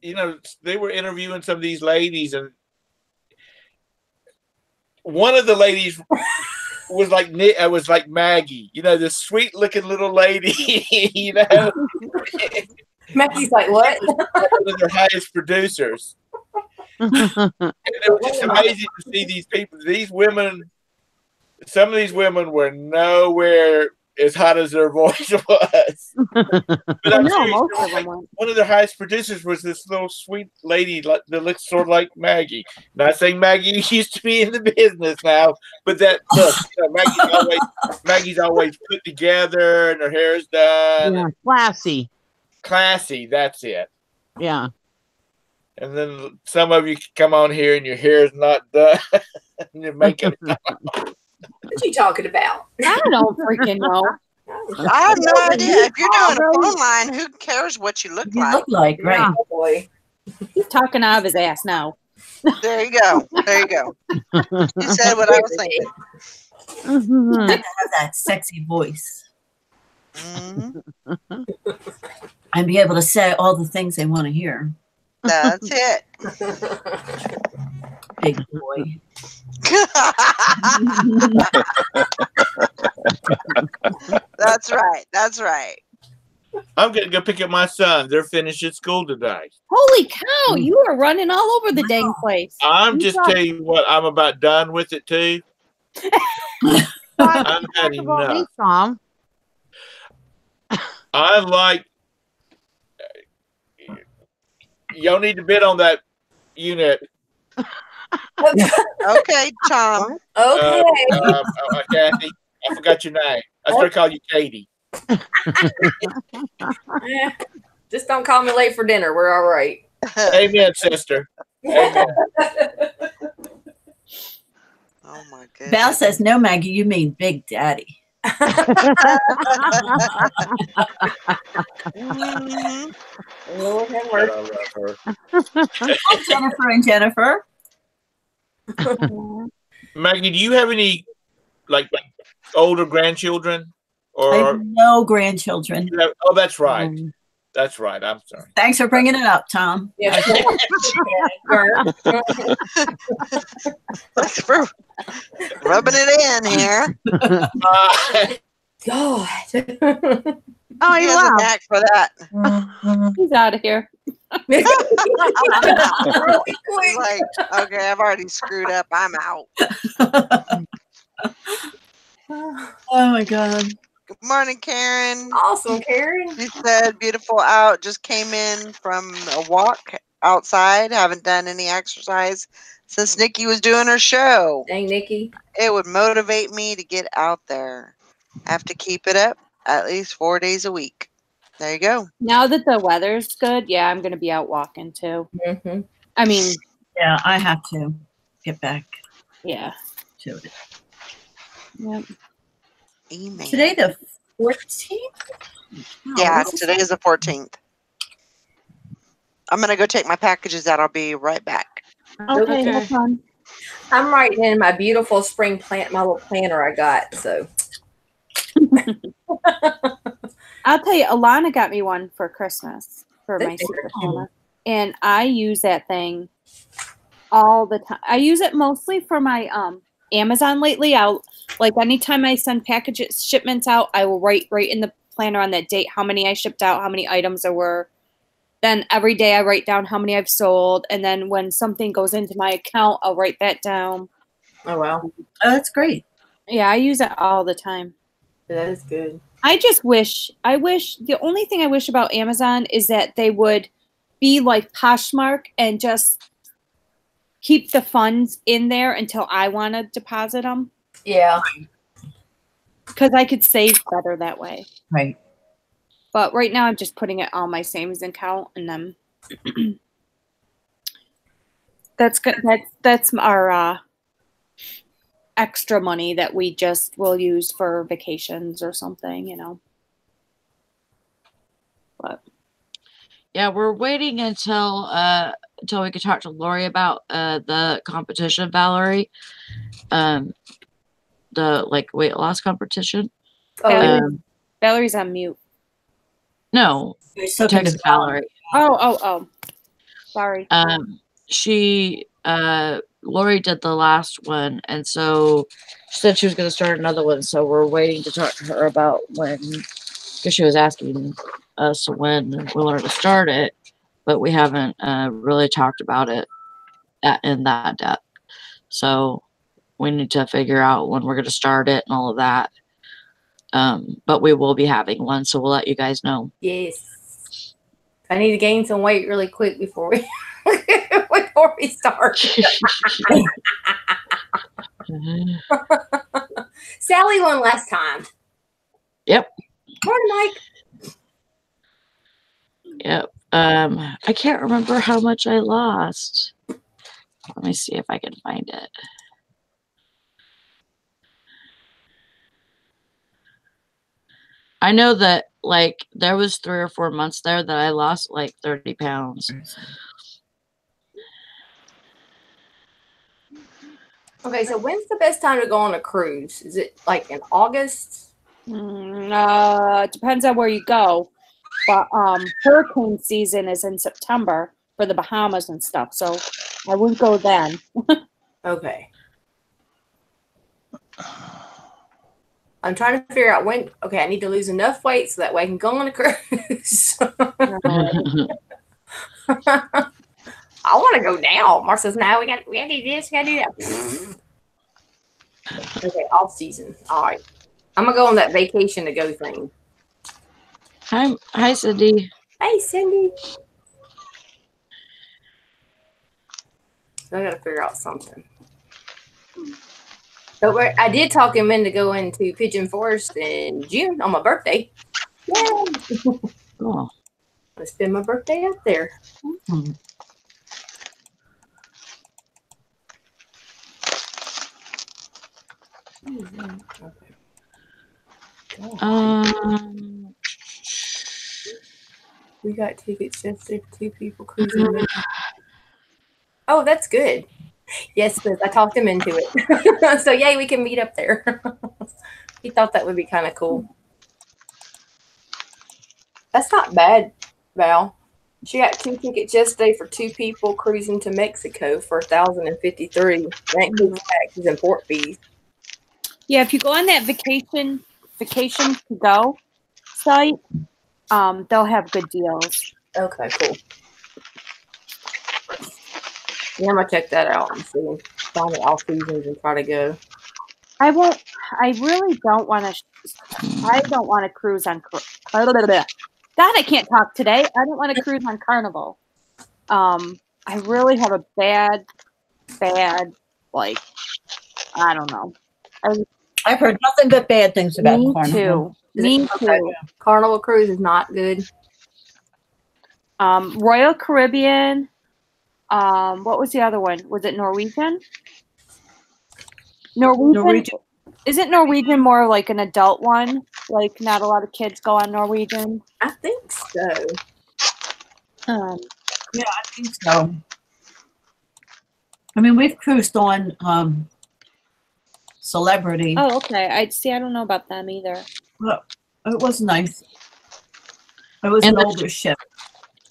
they were interviewing some of these ladies, and one of the ladies was like Maggie, this sweet looking little lady, Maggie's like, what? One of their highest producers. And it was just amazing to see these people. Some of these women were nowhere as hot as their voice was. But I'm serious, one of their highest producers was this little sweet lady that looks sort of like Maggie. Not saying Maggie used to be in the business now, but Maggie's always put together and her hair's done. Yeah, classy. That's it. Yeah. And then some of you come on here and your hair is not done. And your makeup. What are you talking about? I don't freaking know. I have no idea. If you're doing a phone line, who cares what you look like? Right. Yeah. Oh, boy. He's talking out of his ass now. There you go. You said what I was thinking. Mm-hmm. I have to have that sexy voice. Mm-hmm. And be able to say all the things they want to hear. That's it. Big boy. That's right. I'm going to go pick up my son. They're finished at school today. Holy cow, you are running all over the dang place. I'm just telling you what, I'm about done with it too. I've had enough. Tom. I like, y'all need to bid on that unit. Okay, Tom. Okay. Kathy, I forgot your name. I started calling you Katie. Just don't call me late for dinner. We're all right. Amen, sister. Amen. Oh my goodness. Val says, no, Maggie, you mean Big Daddy. Mhm. Lord have God, mercy. I love her. Hi, Jennifer and Jennifer. Maggie, do you have any like older grandchildren? I have Or no grandchildren. you have, oh, that's right. That's right. I'm sorry. Thanks for bringing it up, Tom. Yes. Thanks for rubbing it in here. God. Oh, He you has a laughed. knack for that. He's out of here. He's like, okay, I've already screwed up. I'm out. Oh my God. Good morning, Karen. Awesome, Karen. She said, beautiful out. Just came in from a walk outside. Haven't done any exercise since Nikki was doing her show. Dang, Nikki. It would motivate me to get out there. I have to keep it up at least 4 days a week. There you go. Now that the weather's good, yeah, I'm going to be out walking too. Mm-hmm. I mean, Yeah, I have to get back yeah. to it. Yep. Email. Today the 14th? Yeah, today is the 14th. I'm going to go take my packages out. I'll be right back. Okay, have fun. I'm writing in my beautiful spring plant, my little planner I got. So I'll tell you, Alana got me one for Christmas for my secret Santa. And I use that thing all the time. I use it mostly for my Amazon lately. I'll like anytime I send shipments out, I will write right in the planner on that date how many I shipped out, how many items there were. Then every day I write down how many I've sold, and then when something goes into my account, I'll write that down. oh wow. Oh, that's great. Yeah, I use it all the time. That is good. I wish the only thing I wish about Amazon is that they would be like Poshmark and just keep the funds in there until I want to deposit them. Yeah. Because I could save better that way. Right. But right now I'm just putting it on my savings account, and then that's good. That's our extra money that we just will use for vacations or something, you know. But yeah, we're waiting until we can talk to Lori about the competition, Valerie. The weight loss competition. Valerie's on mute. No, text Valerie. Oh. Sorry. Lori did the last one, and so she said she was going to start another one. So we're waiting to talk to her about when, because she was asking us when we wanted to start it, but we haven't really talked about it in that depth. So we need to figure out when we're going to start it and all of that. But we will be having one, so we'll let you guys know. Yes. I need to gain some weight really quick before we start. Sally won last time. Yep. Morning, Mike. Yep. I can't remember how much I lost. Let me see if I can find it. I know that there was 3 or 4 months there that I lost 30 pounds. Okay, so when's the best time to go on a cruise? Is it in August? Depends on where you go. But hurricane season is in September for the Bahamas and stuff, so I wouldn't go then. Okay. I'm trying to figure out when. Okay, I need to lose enough weight so that way I can go on a cruise. I want to go down. Mark says, "No, we got to do this, we got to do that." Okay, off season. All right, I'm gonna go on that vacation to go thing. Hi, Cindy. Hey, Cindy. I gotta figure out something. But I did talk him into going to Pigeon Forest in June on my birthday. Yay! Oh. Let's spend my birthday up there. Mm-hmm. We got tickets just for 2 people cruising. Oh, that's good. Yes, Liz, I talked him into it. So yay, we can meet up there. He thought that would be kind of cool. That's not bad, Val. She got 2 tickets yesterday for 2 people cruising to Mexico for $1,053. That includes taxes and port fees. Yeah, if you go on that vacation to go site, they'll have good deals. Okay, cool. Yeah, I'm gonna check that out and see, find it all seasons and try to go. I really don't want to. I don't want to cruise on. God, I can't talk today. I don't want to cruise on Carnival. I really have a bad, like, I don't know. I've heard nothing but bad things about Carnival. Me too. Carnival cruise is not good. Royal Caribbean. What was the other one? Was it Norwegian? Norwegian. Isn't Norwegian more like an adult one? Like not a lot of kids go on Norwegian? I think so. Yeah, I think so. I mean, we've cruised on Celebrity. Oh, okay. I don't know about them either. Well, it was nice. It was an older ship.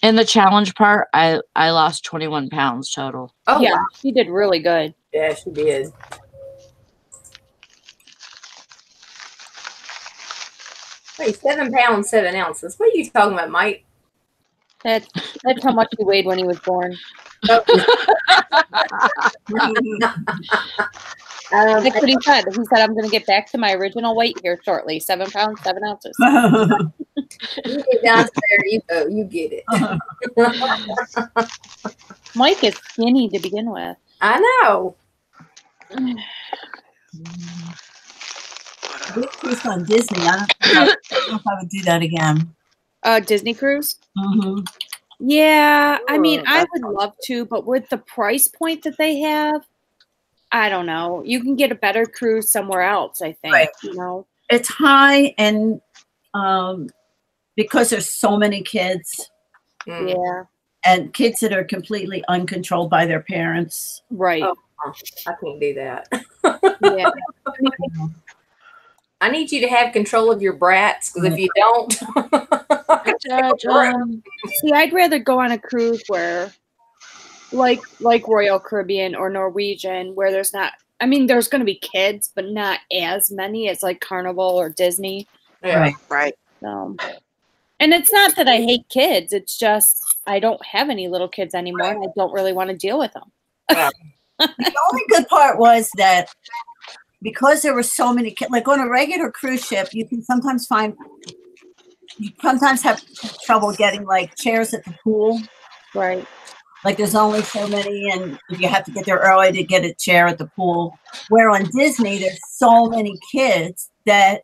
In the challenge part, I lost 21 pounds total. Oh, yeah, wow. She did really good. Yeah, she did. Wait, 7 pounds, 7 ounces. What are you talking about, Mike? That's how much he weighed when he was born. Oh. That's what he said. He said, I'm going to get back to my original weight here shortly. 7 pounds, 7 ounces. You get down there, you go. You get it. Mike is skinny to begin with. I know. We cruised on Disney. I don't know if I would do that again. Disney cruise? Mm-hmm. Yeah, I mean, I would love to, but with the price point that they have, I don't know. You can get a better cruise somewhere else, I think. Right. You know, it's high, and because there's so many kids. Yeah. And kids that are completely uncontrolled by their parents. Right. Oh, I can't do that. Yeah. I need you to have control of your brats, because if you don't, see, I'd rather go on a cruise where, like Royal Caribbean or Norwegian, where there's not. I mean, there's going to be kids, but not as many as like Carnival or Disney. Yeah. Right. So, and it's not that I hate kids; it's just I don't have any little kids anymore, and I don't really want to deal with them. The only good part was that, because there were so many kids, like on a regular cruise ship, you can sometimes have trouble getting like chairs at the pool. Right. Like there's only so many, and you have to get there early to get a chair at the pool. Where on Disney, there's so many kids that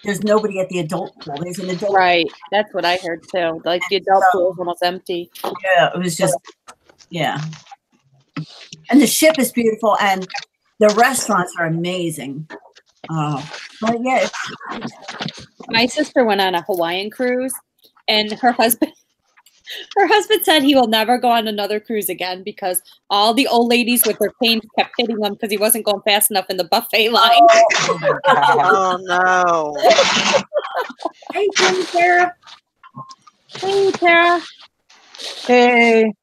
there's nobody at the adult pool. There's an adult. Right. That's what I heard too. Like the adult pool is almost empty. Yeah, it was just, yeah. And the ship is beautiful, and the restaurants are amazing. But yeah. My sister went on a Hawaiian cruise, and her husband said he will never go on another cruise again because all the old ladies with their canes kept hitting him because he wasn't going fast enough in the buffet line. Oh no. Hey, Tara. Hey, Tara. Hey.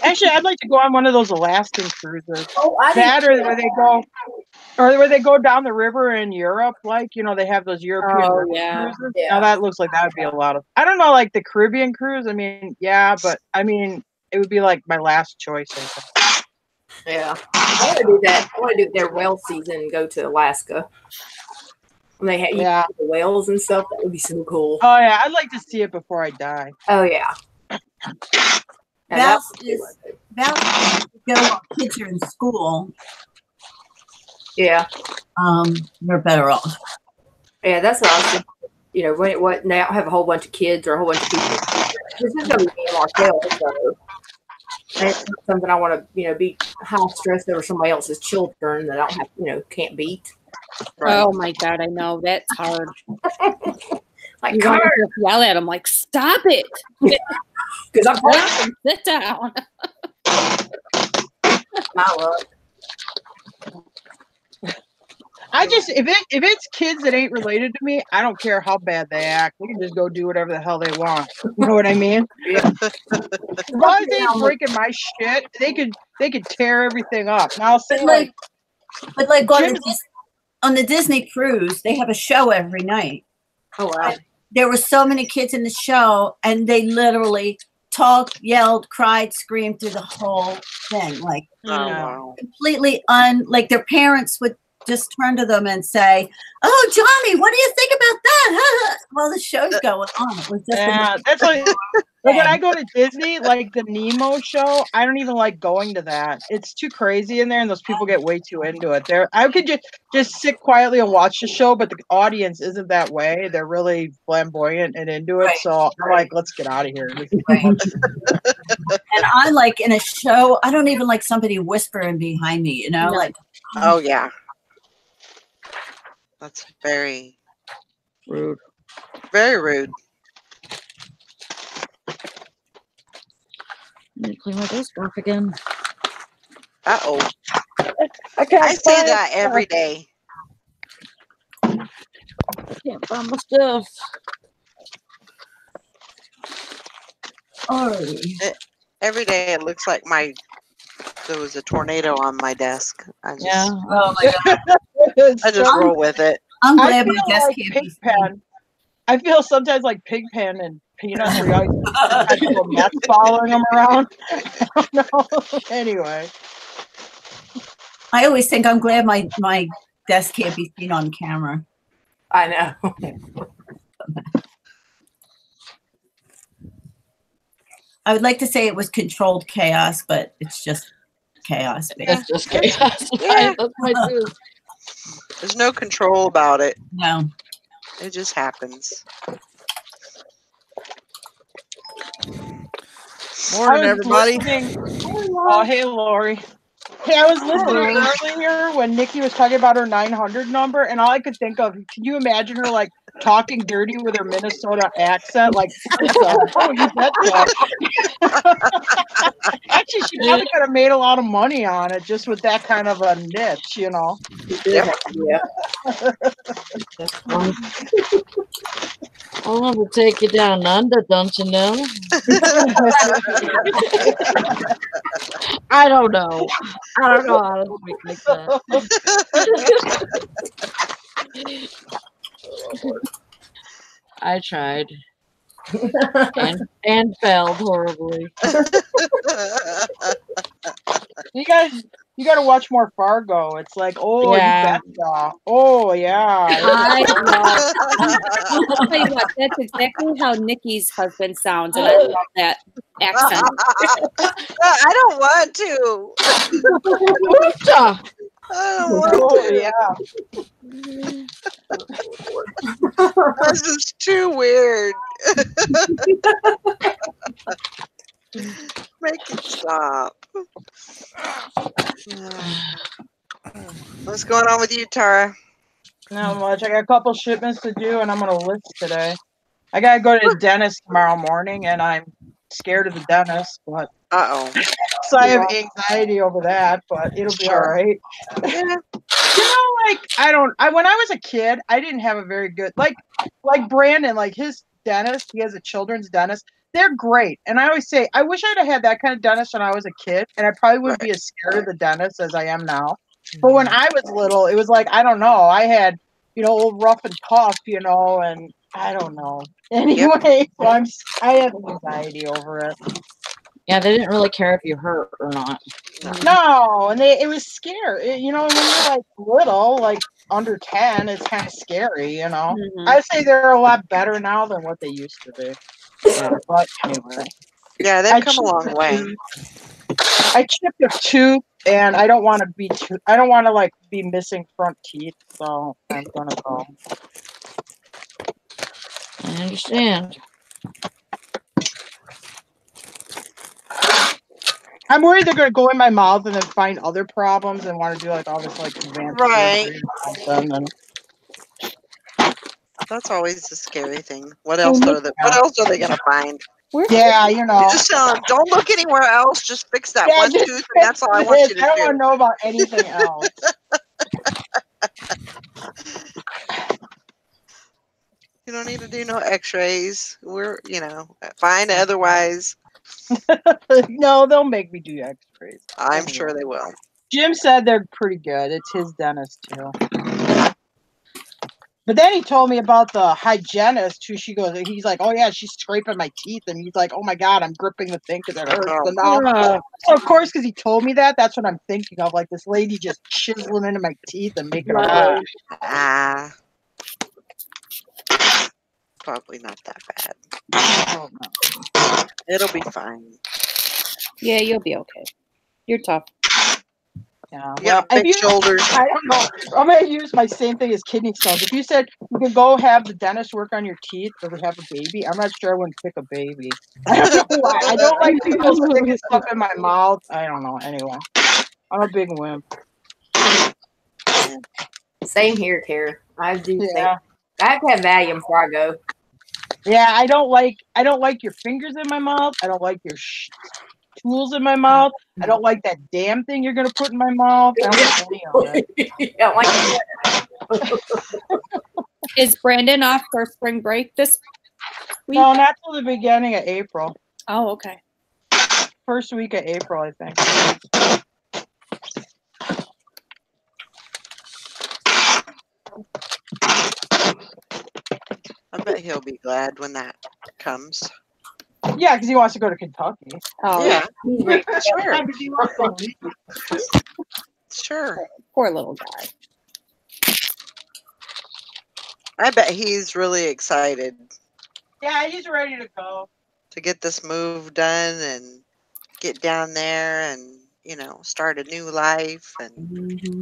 Actually, I'd like to go on one of those Alaskan cruises. Oh, that or where they go down the river in Europe, like, you know, they have those European cruises. Yeah. Now that looks like that would be a lot of. I don't know, like the Caribbean cruise. I mean, yeah, but I mean, it would be like my last choice. I think. Yeah, I want to do that. I want to do their whale season and go to Alaska. When they have the whales and stuff, that would be so cool. Oh yeah, I'd like to see it before I die. Oh yeah. Val kids are in school. Yeah. We're better off. Yeah, that's what I was thinking. You know, what now have a whole bunch of kids or a whole bunch of people. This is going to be Martell, so it's not something I want to, you know, be high stressed over somebody else's children that I don't have, you know, can't beat. Right. Oh my God, I know that's hard. Like, You want to just yell at them, like, stop it. Because I'm Stop and sit down. I just if it's kids that ain't related to me, I don't care how bad they act. They can just go do whatever the hell they want. You know what I mean? Yeah. As long as they ain't breaking my shit, they could tear everything up. And I'll say but on the Disney cruise, they have a show every night. Oh wow! There were so many kids in the show, and they literally talked, yelled, cried, screamed through the whole thing, like completely like their parents would just turn to them and say, "Oh, Johnny, what do you think about that?" While the show's going on, it was just that's like when I go to Disney, like the Nemo show. I don't even like going to that. It's too crazy in there, and those people get way too into it. I could just sit quietly and watch the show, but the audience isn't that way. They're really flamboyant and into it. So I'm like, let's get out of here. And I like in a show, I don't even like somebody whispering behind me. You know, like. Oh yeah. That's very rude. Very rude. Let me clean my desk off again. Uh-oh. I say that every day. Can't find my stuff. Every day it looks like there was a tornado on my desk. Yeah. Oh my God. I just roll with it. I'm glad my desk like can't be Pigpen. I feel sometimes like Pigpen and Peanuts where you always have people nuts following them around. I don't know. Anyway. I always think I'm glad my desk can't be seen on camera. I know. I would like to say it was controlled chaos, but it's just chaos. It's just chaos. Yeah. That's my too. There's no control about it. No. It just happens. Morning, everybody. Oh, hey, Lori. Hey, I was listening earlier when Nikki was talking about her 900 number, and all I could think of, can you imagine her like talking dirty with her Minnesota accent? Like, oh, you betcha. Actually, she probably could have made a lot of money on it just with that kind of a niche, you know? Yep. Yeah. I want to take you down under, don't you know? I don't know. I don't know how to speak like that. I tried. and failed horribly. You got to watch more Fargo. It's like, oh, Yeah. you betcha. Oh, yeah. I I'll tell you what, that's exactly how Nikki's husband sounds, and I love that accent. I don't want to. I don't want to. Yeah. This is too weird. Make it stop. What's going on with you, Tara? Not much. I got a couple shipments to do, and I'm going to list today. I got to go to the dentist tomorrow morning, and I'm scared of the dentist, but so I have anxiety over that, but it'll be all right. You know, like when I was a kid, I didn't have a very good like Brandon, like his dentist, he has a children's dentist. They're great. And I always say, I wish I'd have had that kind of dentist when I was a kid, and I probably wouldn't be as scared of the dentist as I am now. But when I was little, it was like, I don't know. I had, old rough and tough, and I don't know. Anyway, so I have anxiety over it. Yeah, they didn't really care if you hurt or not. No, and it was scary. When you're like little, like under 10, it's kind of scary, Mm-hmm. I'd say they're a lot better now than what they used to be. But anyway. Yeah, they've come a long way. I chipped a tooth, and I don't want to I don't want to be missing front teeth, so I'm gonna go. I understand. I'm worried they're going to go in my mouth and then find other problems and want to do like all this like advanced surgery or something. And That's always a scary thing. What else are they gonna find? Yeah, you know. You just tell them, don't look anywhere else. Just fix that one just tooth, and that's all I want you to I don't do. want to know about anything else. You don't need to do no X-rays. We're, fine otherwise. No, they'll make me do X-rays. I'm sure they will. Jim said they're pretty good. It's his dentist too. But then he told me about the hygienist who he's like, oh yeah, she's scraping my teeth. And he's like, oh my God, I'm gripping the thing because it hurts. So of course, because he told me that, that's what I'm thinking of. Like this lady just chiseling into my teeth and making them hurt. Probably not that bad. Oh, no. It'll be fine. Yeah, you'll be okay. You're tough. Yeah, big shoulders. I don't know. I'm gonna use my same thing as kidney stones. If you said you can go have the dentist work on your teeth or have a baby, I'm not sure I wouldn't pick a baby. I don't know why. I don't like people sticking stuff in my mouth. I don't know. Anyway, I'm a big wimp. Same here, Kara. I do. I have to have Valium before I go. Yeah, I don't like your fingers in my mouth. I don't like your tools in my mouth. I don't like that damn thing you're gonna put in my mouth. I don't like any of it. Is Brandon off for spring break this week? No, not till the beginning of April. Oh, okay. First week of April, I think. I bet he'll be glad when that comes. Yeah, because he wants to go to Kentucky. Oh, yeah. Sure. Sure. Poor little guy. I bet he's really excited. Yeah, he's ready to go. To get this move done and get down there and, start a new life and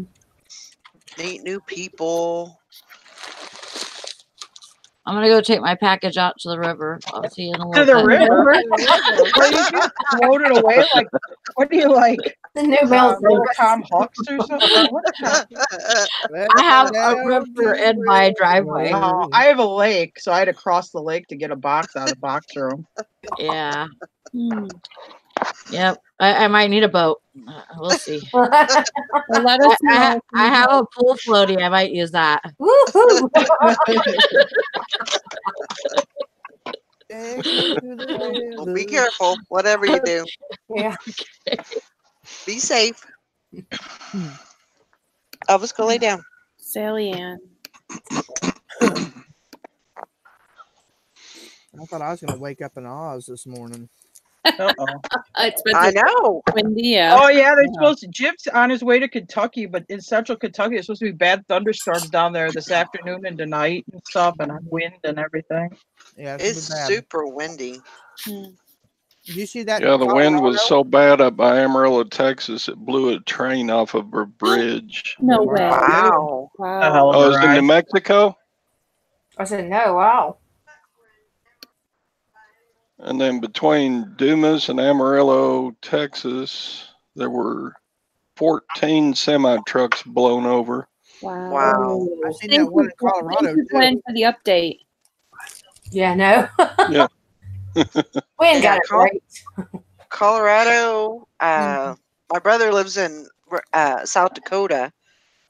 meet new people. I'm gonna go take my package out to the river. I'll see you in a little bit. To the bit. river? Where you just floated away? Like, what do you like? The new little Tom Hawks or something? I have a river in my driveway. I have a lake, so I had to cross the lake to get a box out of the box room. Yeah. Yep. I might need a boat. We'll see. Well, let us know. I have a pool floaty. I might use that. Woohoo! Well, be careful, whatever you do. Yeah. Be safe. Elvis, go lay down. Sally Ann. I thought I was going to wake up in Oz this morning. I know. Windy, Oh yeah, they're supposed to. Jim's on his way to Kentucky, but in central Kentucky, there's supposed to be bad thunderstorms down there this afternoon and tonight and stuff, and wind and everything. Yeah, it's super windy. Did you see that? Yeah, the wind was so bad up by Amarillo, Texas, it blew a train off of a bridge. No way. Wow. Oh, it was in New Mexico? I said, no, wow. And then between Dumas and Amarillo, Texas, there were 14 semi-trucks blown over. Wow. I seen that one in Colorado, thank you, Glenn, for the update. Yeah, no. Yeah. Glenn got it right. Colorado, my brother lives in South Dakota,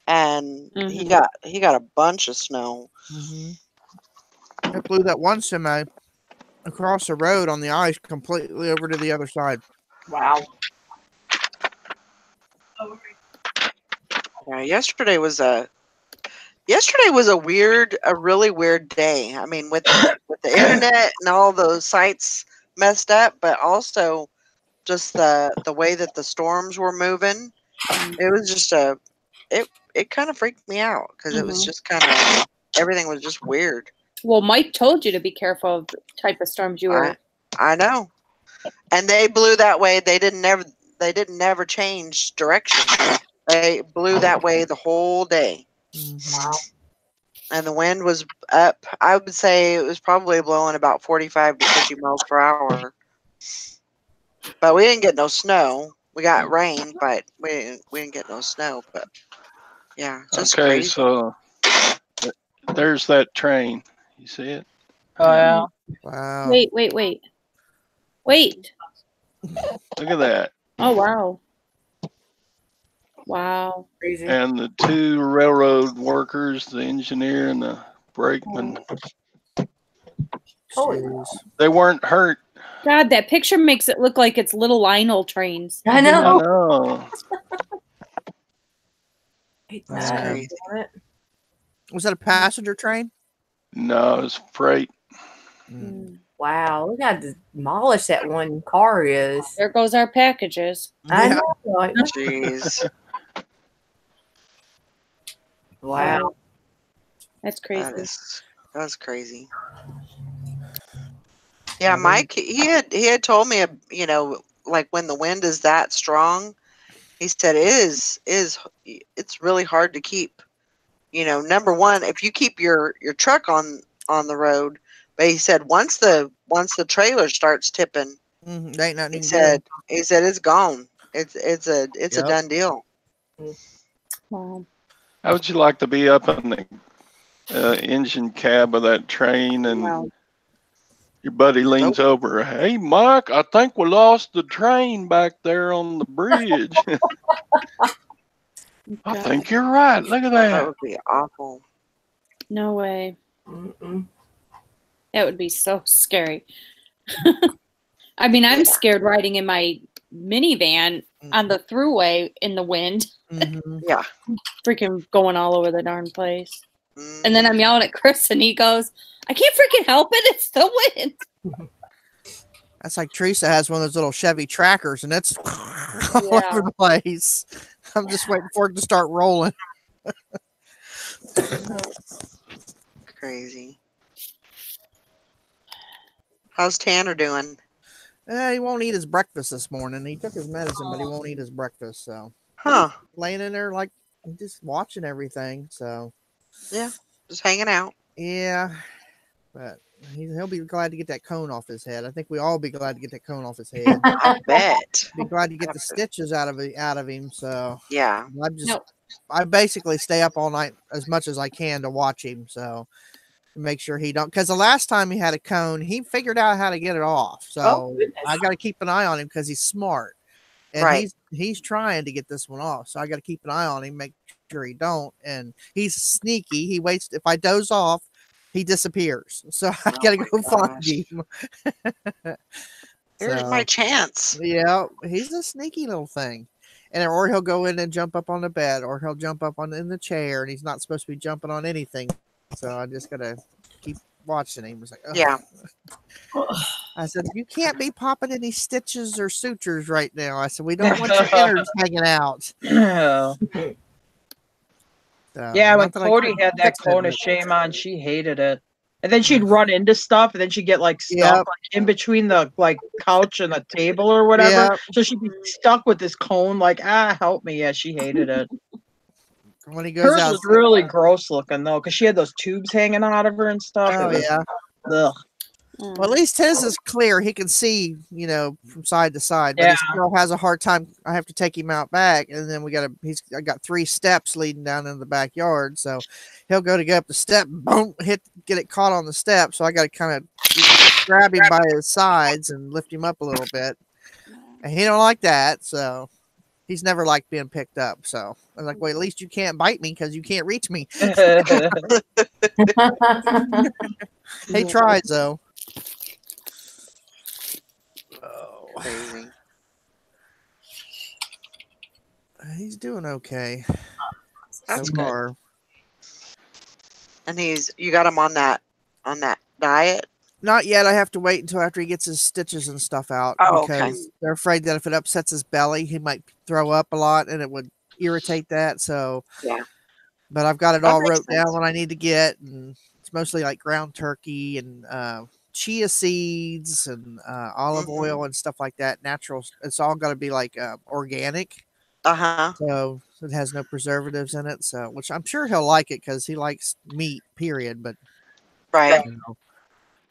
and he got a bunch of snow. It blew that one semi across the road on the ice completely over to the other side. Wow. Yeah, yesterday was a really weird day. I mean, with the internet and all those sites messed up, but also just the way that the storms were moving. It was just it kind of freaked me out because it was just kind of everything was just weird. Well, Mike told you to be careful of the type of storms you were. I know, and they blew that way. They didn't never change direction. They blew that way the whole day. Wow. And the wind was up. I would say it was probably blowing about 45 to 50 miles per hour. But we didn't get no snow. We got rain, but we didn't get no snow. But yeah, just Okay, crazy. so there's that train. You see it? Oh yeah. Wow. Wait. Look at that. Oh, wow. Wow. Crazy. And the two railroad workers, the engineer and the brakeman, Jeez. they weren't hurt. God, that picture makes it look like it's little Lionel trains. I I know. know. That's crazy. Was that a passenger train? No, it's freight. Wow, look how demolished that one car is. There goes our packages. I Yeah. know. Jeez. Wow. That's crazy. That's crazy. Yeah, Mike, he had told me, you know, like when the wind is that strong, he said it's really hard to keep, you know, number one, if you keep your truck on the road, but he said once the trailer starts tipping, They ain't nothing he you can said do. it's gone. It's a Yep. done deal. Wow. How would you like to be up in the engine cab of that train and Wow. your buddy leans over? Hey, Mike, I think we lost the train back there on the bridge. I think you're right. Look at That that. would be awful. No way. That would be so scary. I mean, I'm scared riding in my minivan on the thruway in the wind. Yeah. Freaking going all over the darn place. And then I'm yelling at Chris and he goes, I can't freaking help it. It's the wind. That's like Teresa has one of those little Chevy Trackers, and it's all over the place. I'm just waiting for it to start rolling. Crazy. How's Tanner doing? He won't eat his breakfast this morning. He took his medicine, but he won't eat his breakfast. So, Huh? Laying in there like just watching everything. So, yeah, just hanging out. Yeah, but he'll be glad to get that cone off his head. I think we all be glad to get that cone off his head. I bet. Be glad to get the stitches out of him. So yeah, I basically stay up all night as much as I can to watch him. So. Make sure he don't, because the last time he had a cone, he figured out how to get it off. So I got to keep an eye on him because he's smart, and he's trying to get this one off. So I got to keep an eye on him, make sure he don't. And he's sneaky. He waits. If I doze off, he disappears. So I got to go find him. Here's my chance. Yeah, he's a sneaky little thing. And or he'll go in and jump up on the bed, or he'll jump up in the chair, and he's not supposed to be jumping on anything. So I just gotta keep watching him. It's like, yeah. I said, you can't be popping any stitches or sutures right now. I said, we don't want your innards hanging out. Yeah, when Cody had that cone of shame on, she hated it. And then she'd run into stuff, and then she'd get like stuck like, in between the like couch and the table or whatever. Yep. So she'd be stuck with this cone, like, help me. Yeah, she hated it. When he goes Hers out, was really gross looking though, because she had those tubes hanging out of her and stuff. Oh yeah. Ugh. Well, at least his is clear. He can see, from side to side. But he still has a hard time. I have to take him out back, and then I got 3 steps leading down in the backyard. So he'll go to get up the step, boom, get it caught on the step. So I got to kind of grab him by his sides and lift him up a little bit. And he don't like that, so he's never liked being picked up. So I was like, well, at least you can't bite me because you can't reach me. He tries though. Oh, crazy. He's doing okay. That's so far. Good. And you got him on that diet? Not yet. I have to wait until after he gets his stitches and stuff out. Oh, because they're afraid that if it upsets his belly, he might throw up a lot and it would irritate that. So yeah. But I've got it all wrote down what I need to get, and it's mostly like ground turkey and chia seeds and olive oil and stuff like that. Natural. It's all got to be like organic. So it has no preservatives in it. So, which I'm sure he'll like it because he likes meat. Period. But right.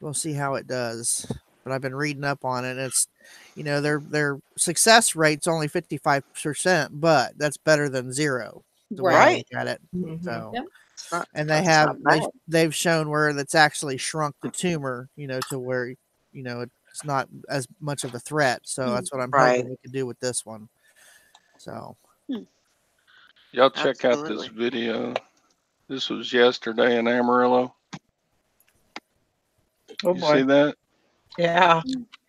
We'll see how it does. but I've been reading up on it. And it's, their success rate's only 55%, but that's better than zero. The way I look at it. So, and they've shown where that's actually shrunk the tumor, to where, it's not as much of a threat. So that's what I'm hoping we can do with this one. So, y'all check out this video. This was yesterday in Amarillo. Oh you boy. See that? Yeah.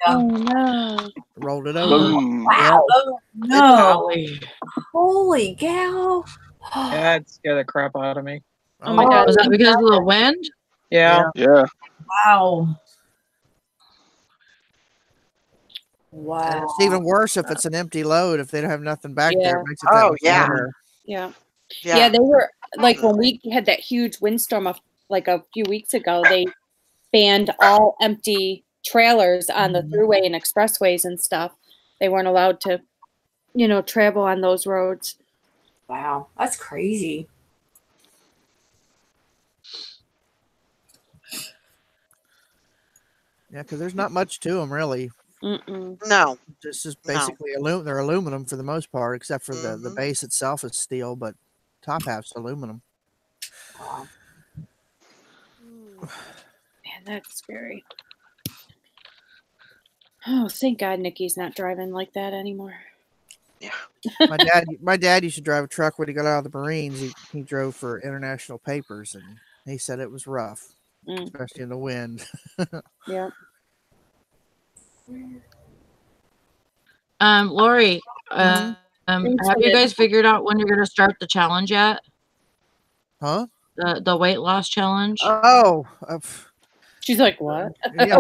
Oh no. Rolled it over. Boom. Wow. Oh, no. Golly. Holy cow. Yeah, it scared the crap out of me. Oh my God. Was that because of the wind? Yeah. Yeah. Wow. And Wow. it's even worse if it's an empty load. If they don't have nothing back there, it makes it Oh, much yeah. better. Yeah, they were like when we had that huge windstorm of like a few weeks ago, they banned all empty trailers on the thruway and expressways and stuff. They weren't allowed to, travel on those roads. Wow. That's crazy. Yeah, because there's not much to them really. No. This is basically they're aluminum for the most part, except for the base itself is steel, but top half's aluminum. Wow. Man, that's scary. Oh, thank God Nikki's not driving like that anymore. Yeah. My dad used to drive a truck when he got out of the Marines. He drove for International Papers, and he said it was rough, especially in the wind. Yeah. Lori, have you guys figured out when you're going to start the challenge yet? Huh? The weight loss challenge? Oh. She's like, what? Yeah,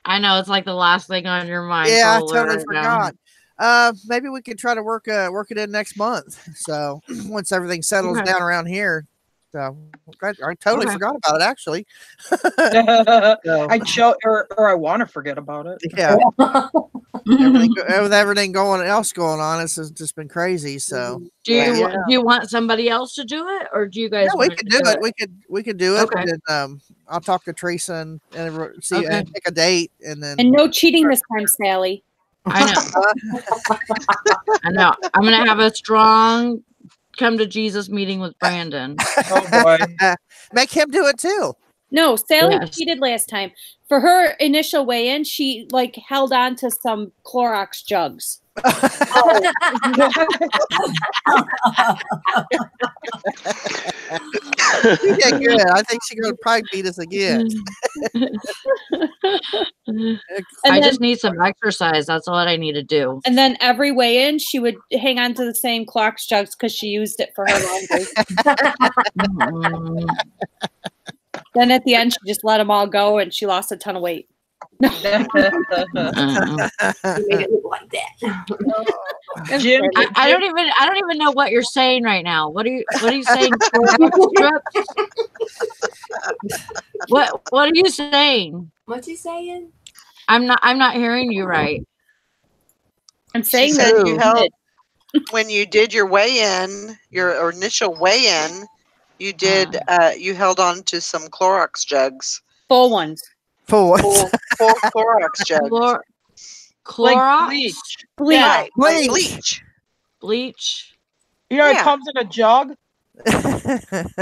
I know it's like the last thing on your mind. Yeah, I totally forgot. Maybe we could try to work it in next month. So once everything settles down around here. So I totally forgot about it actually. I want to forget about it. Yeah. With everything going on, it's just been crazy. So do you want somebody else to do it, or do you guys? Yeah, we could do it. We could do it. Okay. And, I'll talk to Teresa and see and pick a date, and then no cheating this time, Sally. I know. I know. I'm gonna have a strong come to Jesus meeting with Brandon. Oh boy. Make him do it too. No, Sally cheated last time. For her initial weigh-in, she held on to some Clorox jugs. She did good. I think she's gonna probably beat us again. I just need some exercise. That's all I need to do. And then every weigh-in, she would hang on to the same Clorox jugs because she used it for her laundry. Then at the end, she just let them all go, and she lost a ton of weight. You made it look like that. Jim, I don't even know what you're saying right now. What are you saying? What are you saying? What you saying? I'm not hearing you right. I'm saying that you held when you did your weigh-in, your initial weigh-in, you did you held on to some Clorox jugs. Full ones. Full Clorox jugs. Clorox? Bleach. Yeah, bleach. Bleach. It comes in a jug.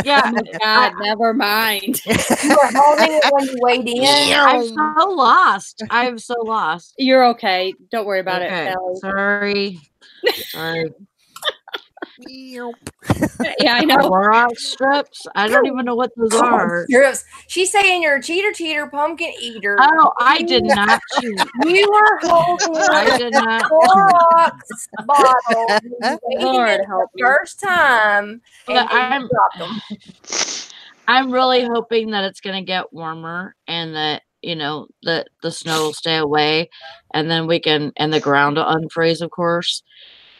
Yeah. Oh my God, never mind. You were holding it when you weighed in. I'm so lost. I'm so lost. You're okay. Don't worry about it, Sorry. Sally. Yeah, I know. Clorox strips. I don't even know what those are. Strips. She's saying you're a cheater, pumpkin eater. Oh, I did not cheat. You were holding I did not. Clorox bottle. Lord help me. First time. But And dropped them. I'm really hoping that it's going to get warmer and that, that the snow will stay away and then we can, and the ground will unfreeze, of course.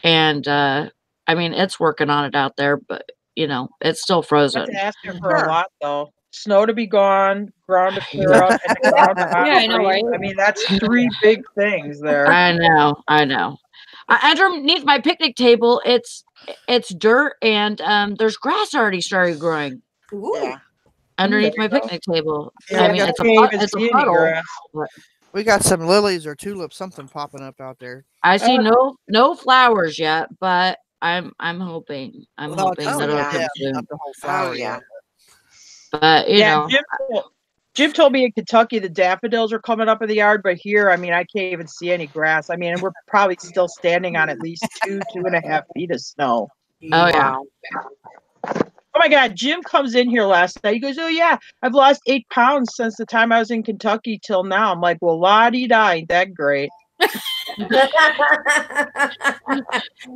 And, I mean, it's working on it out there, but, it's still frozen. That's asking for a lot, though. Snow to be gone, ground to clear up, and the ground to I know, right? I mean, that's 3 big things there. I know. Underneath my picnic table, it's dirt and there's grass already started growing. Ooh. Yeah. underneath my picnic table. Yeah, I mean, it's a puddle. But we got some lilies or tulips, something popping up out there. I see no flowers yet, but I'm hoping that it'll come soon. Not the whole flower yeah. But you know, Jim told me in Kentucky the daffodils are coming up in the yard, but here, I mean, I can't even see any grass. I mean, and we're probably still standing on at least 2.5 feet of snow. Oh yeah. Oh my God, Jim comes in here last night. He goes, "Oh yeah, I've lost 8 pounds since the time I was in Kentucky till now." I'm like, "Well, la-di-da, ain't that great?"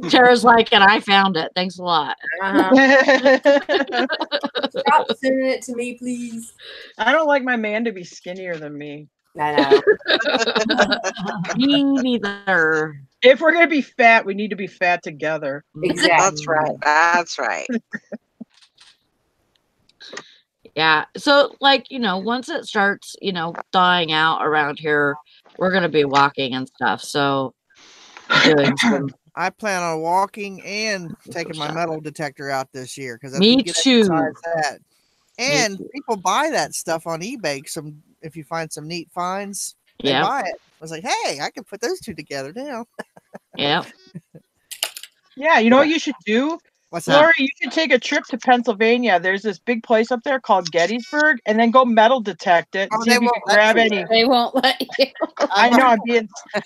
Tara's like, and I found it. Thanks a lot. Stop sending it to me, please. I don't like my man to be skinnier than me. I know. Me neither. If we're gonna be fat, we need to be fat together. Exactly. That's right. That's right. Yeah. So, like, you know, once it starts, you know, thawing out around here, we're going to be walking and stuff. So, doing some. I plan on walking and taking my metal detector out this year because Me too. That. And people buy that stuff on eBay. If you find some neat finds, they buy it. I was like, hey, I can put those two together now. Yeah. Yeah, you know what you should do? What's Lori, that? you should take a trip to Pennsylvania. There's this big place up there called Gettysburg, and then go metal detect it. And see if you can grab any. They won't let you. I know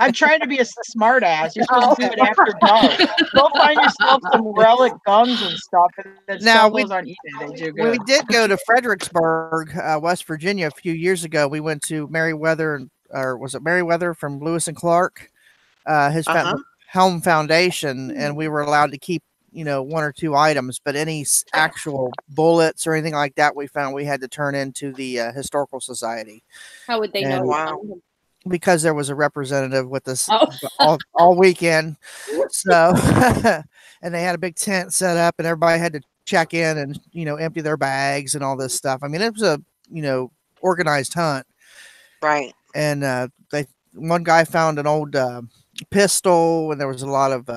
I'm trying to be a smart ass. You're supposed to do it after dark. Go find yourself some relic guns and stuff, and then sell those on eBay. They do good. We did go to Fredericksburg, West Virginia, a few years ago. We went to Meriwether, or was it Meriwether from Lewis and Clark? His Helm Foundation, and we were allowed to keep, you know, 1 or 2 items, but any actual bullets or anything like that we found we had to turn into the Historical Society. How would they know? Wow. Because there was a representative with us all weekend. So, and they had a big tent set up and everybody had to check in and, you know, empty their bags and all this stuff. I mean, it was a, you know, organized hunt. Right. And one guy found an old pistol, and there was a lot of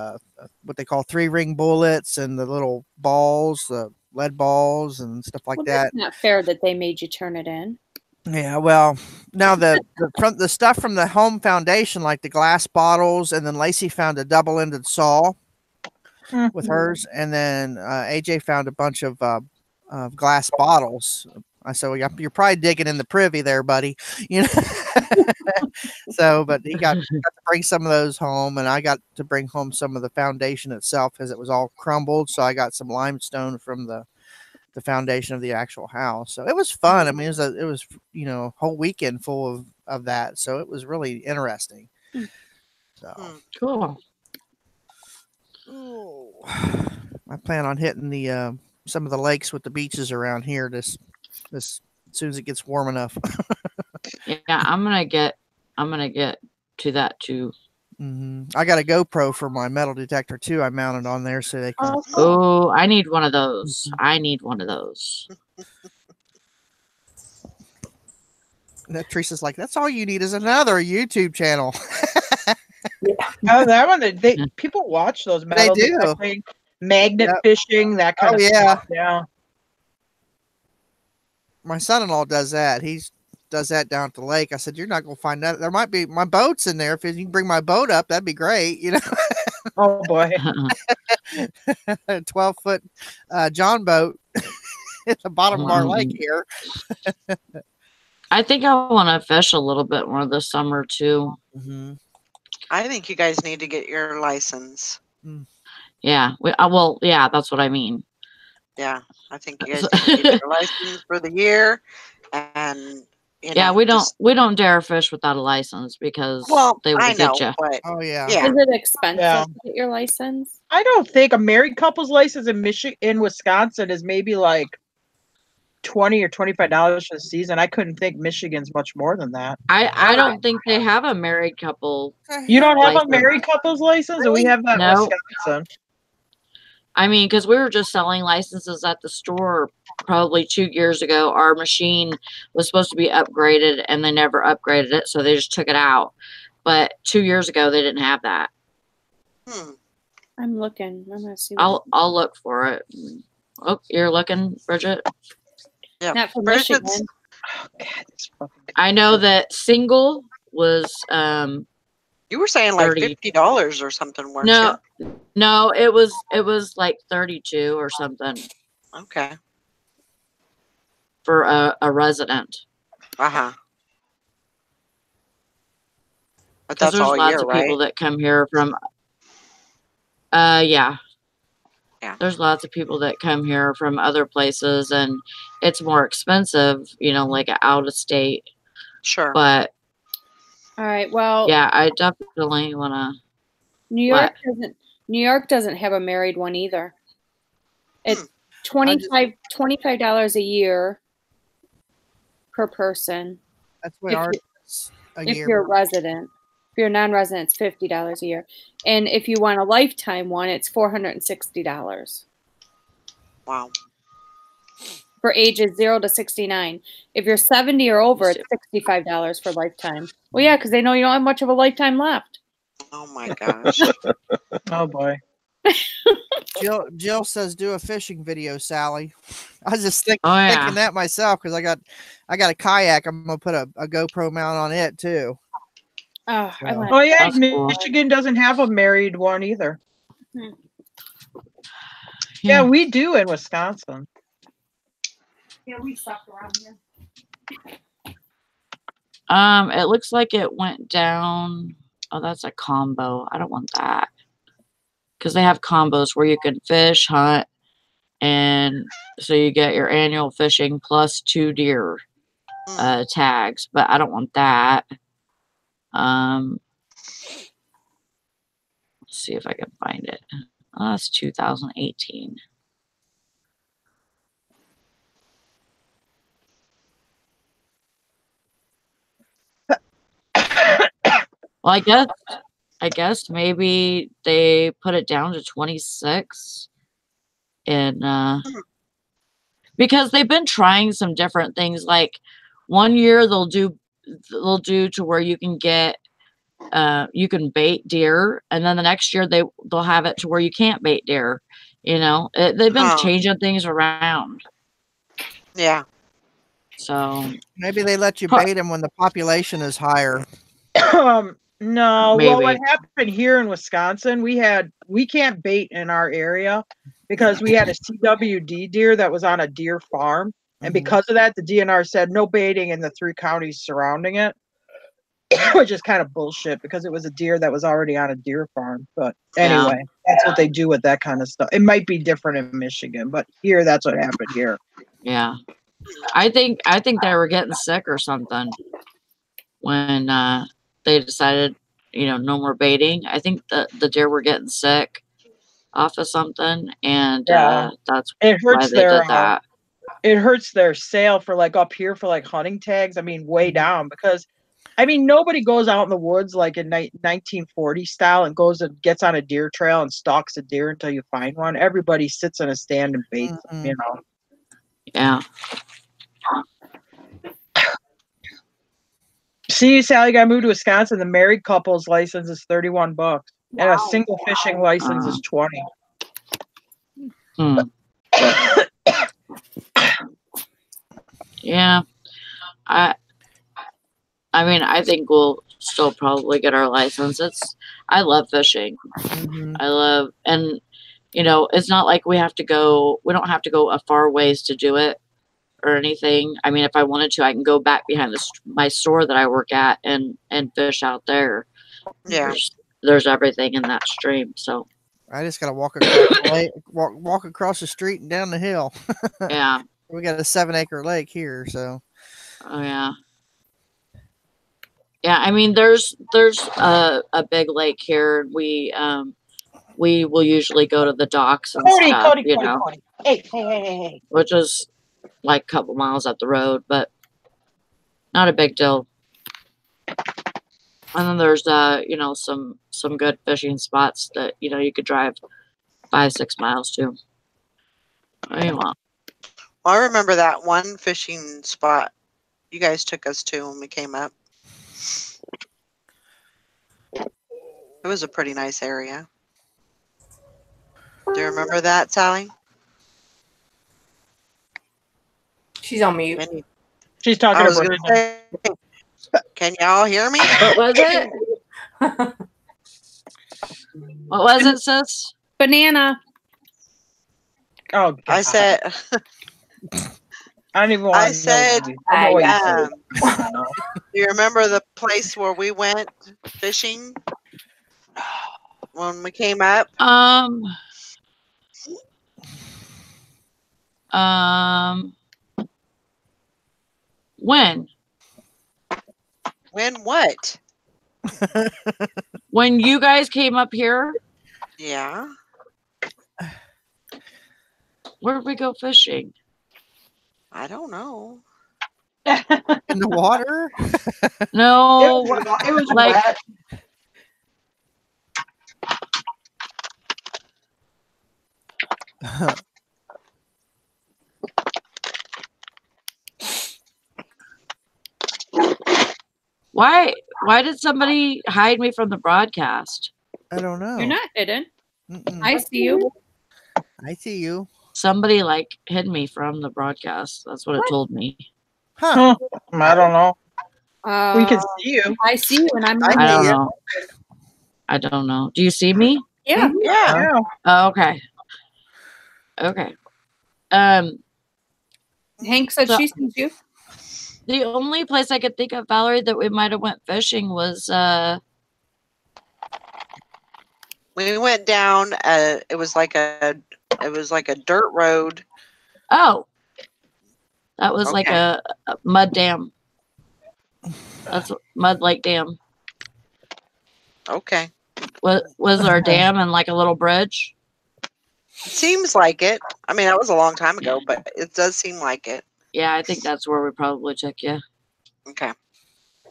what they call 3-ring bullets and the little balls, the lead balls and stuff like that. It's not fair that they made you turn it in. Yeah, well, now the stuff from the Home Foundation, like the glass bottles, and then Lacey found a double-ended saw with hers, and then AJ found a bunch of glass bottles. I said, well, you're probably digging in the privy there, buddy. You know. So, but he got to bring some of those home, and I got to bring home some of the foundation itself because it was all crumbled. So I got some limestone from the foundation of the actual house. So it was fun. I mean, it was you know, a whole weekend full of that. So it was really interesting. So cool. Oh, I plan on hitting the some of the lakes with the beaches around here this as soon as it gets warm enough. Yeah, I'm gonna get to that too. I got a GoPro for my metal detector too. I mounted on there so they can. Oh, I need one of those. I need one of those. That Teresa's like, that's all you need is another YouTube channel. Oh, that one. People watch those. Metal They do. detecting, magnet fishing, that kind of stuff. Yeah. My son-in-law does that. He does that down at the lake. I said, you're not going to find that. There might be my boat's in there. If you can bring my boat up, that'd be great. You know? Oh boy. 12-foot John boat at the bottom of our lake here. I think I want to fish a little bit more this summer too. I think you guys need to get your license. Yeah. Well, yeah, that's what I mean. Yeah, I think you guys need to get your license for the year, and you know, we don't dare fish without a license because they will get you. But, yeah. Is it expensive to get your license? I don't think a married couple's license in Wisconsin is maybe like $20 or $25 for the season. I couldn't think Michigan's much more than that. I don't think they have a married couple. You don't have license. a married couple's license, and we have that in Wisconsin. I mean, because we were just selling licenses at the store probably 2 years ago. Our machine was supposed to be upgraded, and they never upgraded it, so they just took it out. But 2 years ago, they didn't have that. I'm looking. I'm gonna see. I'll look for it. Oh, you're looking, Bridget? Yeah. Not from Bridget's- Michigan. I know that single was You were saying like 30. $50 or something, weren't No, no, it was like 32 or something you? Okay. for a resident. Uh-huh. But Because that's there's all lots year, of people right? that come here from yeah. Yeah. There's lots of people that come here from other places, and it's more expensive, you know, like out of state. Sure. But All right. Well, yeah, I definitely want to. New York doesn't have a married one either. It's $25 a year per person. That's what ours is a If year. you're a resident. If you're a non-resident, it's $50 a year. And if you want a lifetime one, it's $460. Wow. For ages 0 to 69. If you're 70 or over, it's $65 for lifetime. Well, yeah, because they know you don't have much of a lifetime left. Oh my gosh. Oh boy. Jill says do a fishing video, Sally. I was just thinking that myself because I got a kayak. I'm gonna put a GoPro mount on it too. Oh, Oh yeah, Michigan doesn't have a married one either. Yeah, we do in Wisconsin. Yeah, we suck around here. It looks like it went down. Oh, that's a combo. I don't want that. Because they have combos where you can fish, hunt, and so you get your annual fishing plus 2 deer tags. But I don't want that. Let's see if I can find it. Oh, that's 2018. Well, I guess maybe they put it down to 26, and because they've been trying some different things. Like one year they'll do to where you can get you can bait deer, and then the next year they'll have it to where you can't bait deer. You know, they've been changing things around. Yeah. So maybe they let you bait them when the population is higher. No, Maybe. well, what happened here in Wisconsin, we can't bait in our area because we had a CWD deer that was on a deer farm, and because of that, the DNR said no baiting in the 3 counties surrounding it, which is kind of bullshit because it was a deer that was already on a deer farm. But anyway, that's what they do with that kind of stuff. It might be different in Michigan, but here, that's what happened here. Yeah, I think they were getting sick or something when they decided, you know, no more baiting. I think the deer were getting sick off of something, and that's it hurts why they did that. It hurts their sale for like up here for like hunting tags. I mean, way down because, I mean, nobody goes out in the woods like in 1940 style and goes and gets on a deer trail and stalks a deer until you find one. Everybody sits in a stand and baits them, you know. Yeah. See, Sally got moved to Wisconsin. The married couple's license is $31, and a single fishing license is $20. Yeah. I mean, I think we'll still probably get our license. I love fishing. I love, and you know, it's not like we don't have to go a far ways to do it or anything. I mean, if I wanted to, I can go back behind my store that I work at and fish out there. Yeah. There's everything in that stream. So I just gotta walk across the lake, walk across the street and down the hill. Yeah. We got a 7-acre lake here, so. Oh yeah. Yeah, I mean, there's a big lake here. We will usually go to the docks and stuff, you know, Hey. which is like a couple miles up the road, but not a big deal. And then there's you know, some good fishing spots that, you know, you could drive 5-6 miles to. What do you want? Well, I remember that one fishing spot you guys took us to when we came up. It was a pretty nice area. Do you remember that, Sally? She's on mute. She's talking I was to going to Brandon. say, can y'all hear me? What was it? What was it, sis? Banana. Oh, God. I said, I don't even want I to said, know. I know what you said. you remember the place where we went fishing when we came up? When? When what? When you guys came up here? Yeah. Where did we go fishing? I don't know. In the water? No. It was like, wet. Why did somebody hide me from the broadcast? I don't know. You're not hidden. Mm-mm. I see you. I see you. Somebody like hid me from the broadcast. That's what it told me. Huh. I don't know. We can see you. I see you, and I'm I not. don't know. I don't know. Do you see me? Yeah. Yeah. Oh, okay. Okay. Hank said So- she sees you. The only place I could think of, Valerie, that we might have went fishing was We went down. It was like a dirt road. Oh, that was like Okay. a mud dam. That's Mud Lake Dam. Okay. Was there a dam and like a little bridge? Seems like it. I mean, that was a long time ago, but it does seem like it. Yeah, I think that's where we probably took you. Okay.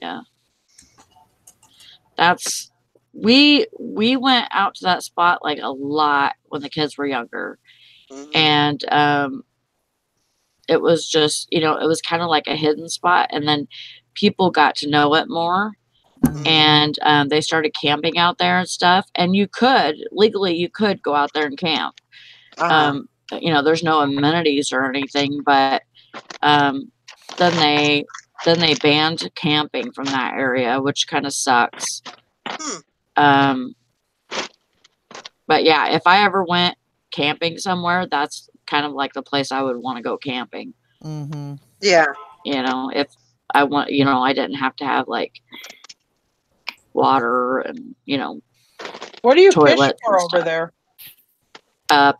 Yeah. That's we went out to that spot like a lot when the kids were younger. Mhm. And it was just, it was kind of like a hidden spot, and then people got to know it more. And they started camping out there and stuff, and you could go out there and camp. There's no amenities or anything, but then they banned camping from that area, which kind of sucks. But yeah, if I ever went camping somewhere, that's kind of like the place I would want to go camping. Mm-hmm. Yeah. If I want, I didn't have to have like water and, What do you fish toilets for and over stuff. there?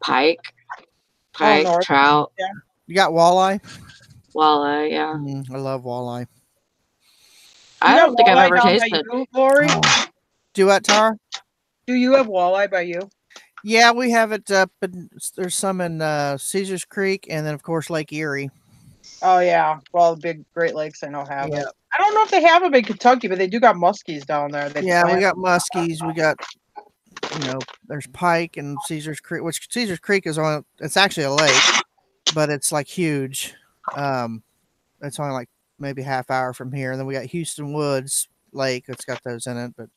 Pike, north. trout, Yeah. You got walleye? walleye, yeah. I love walleye. I don't think I've ever tasted. You, Lori? Do what, Tara? Do you have walleye by you? Yeah, we have it up. There's some in Caesars Creek, and then of course Lake Erie. Oh yeah, well, big Great Lakes I know have Yeah. it. I don't know if they have them in Kentucky, but they do got muskies down there. We got muskies. We got, there's pike and Caesars Creek, which Caesars Creek is on. It's actually a lake, but it's like huge. It's only like maybe half hour from here, and then we got Houston Woods Lake. It's got those in it, but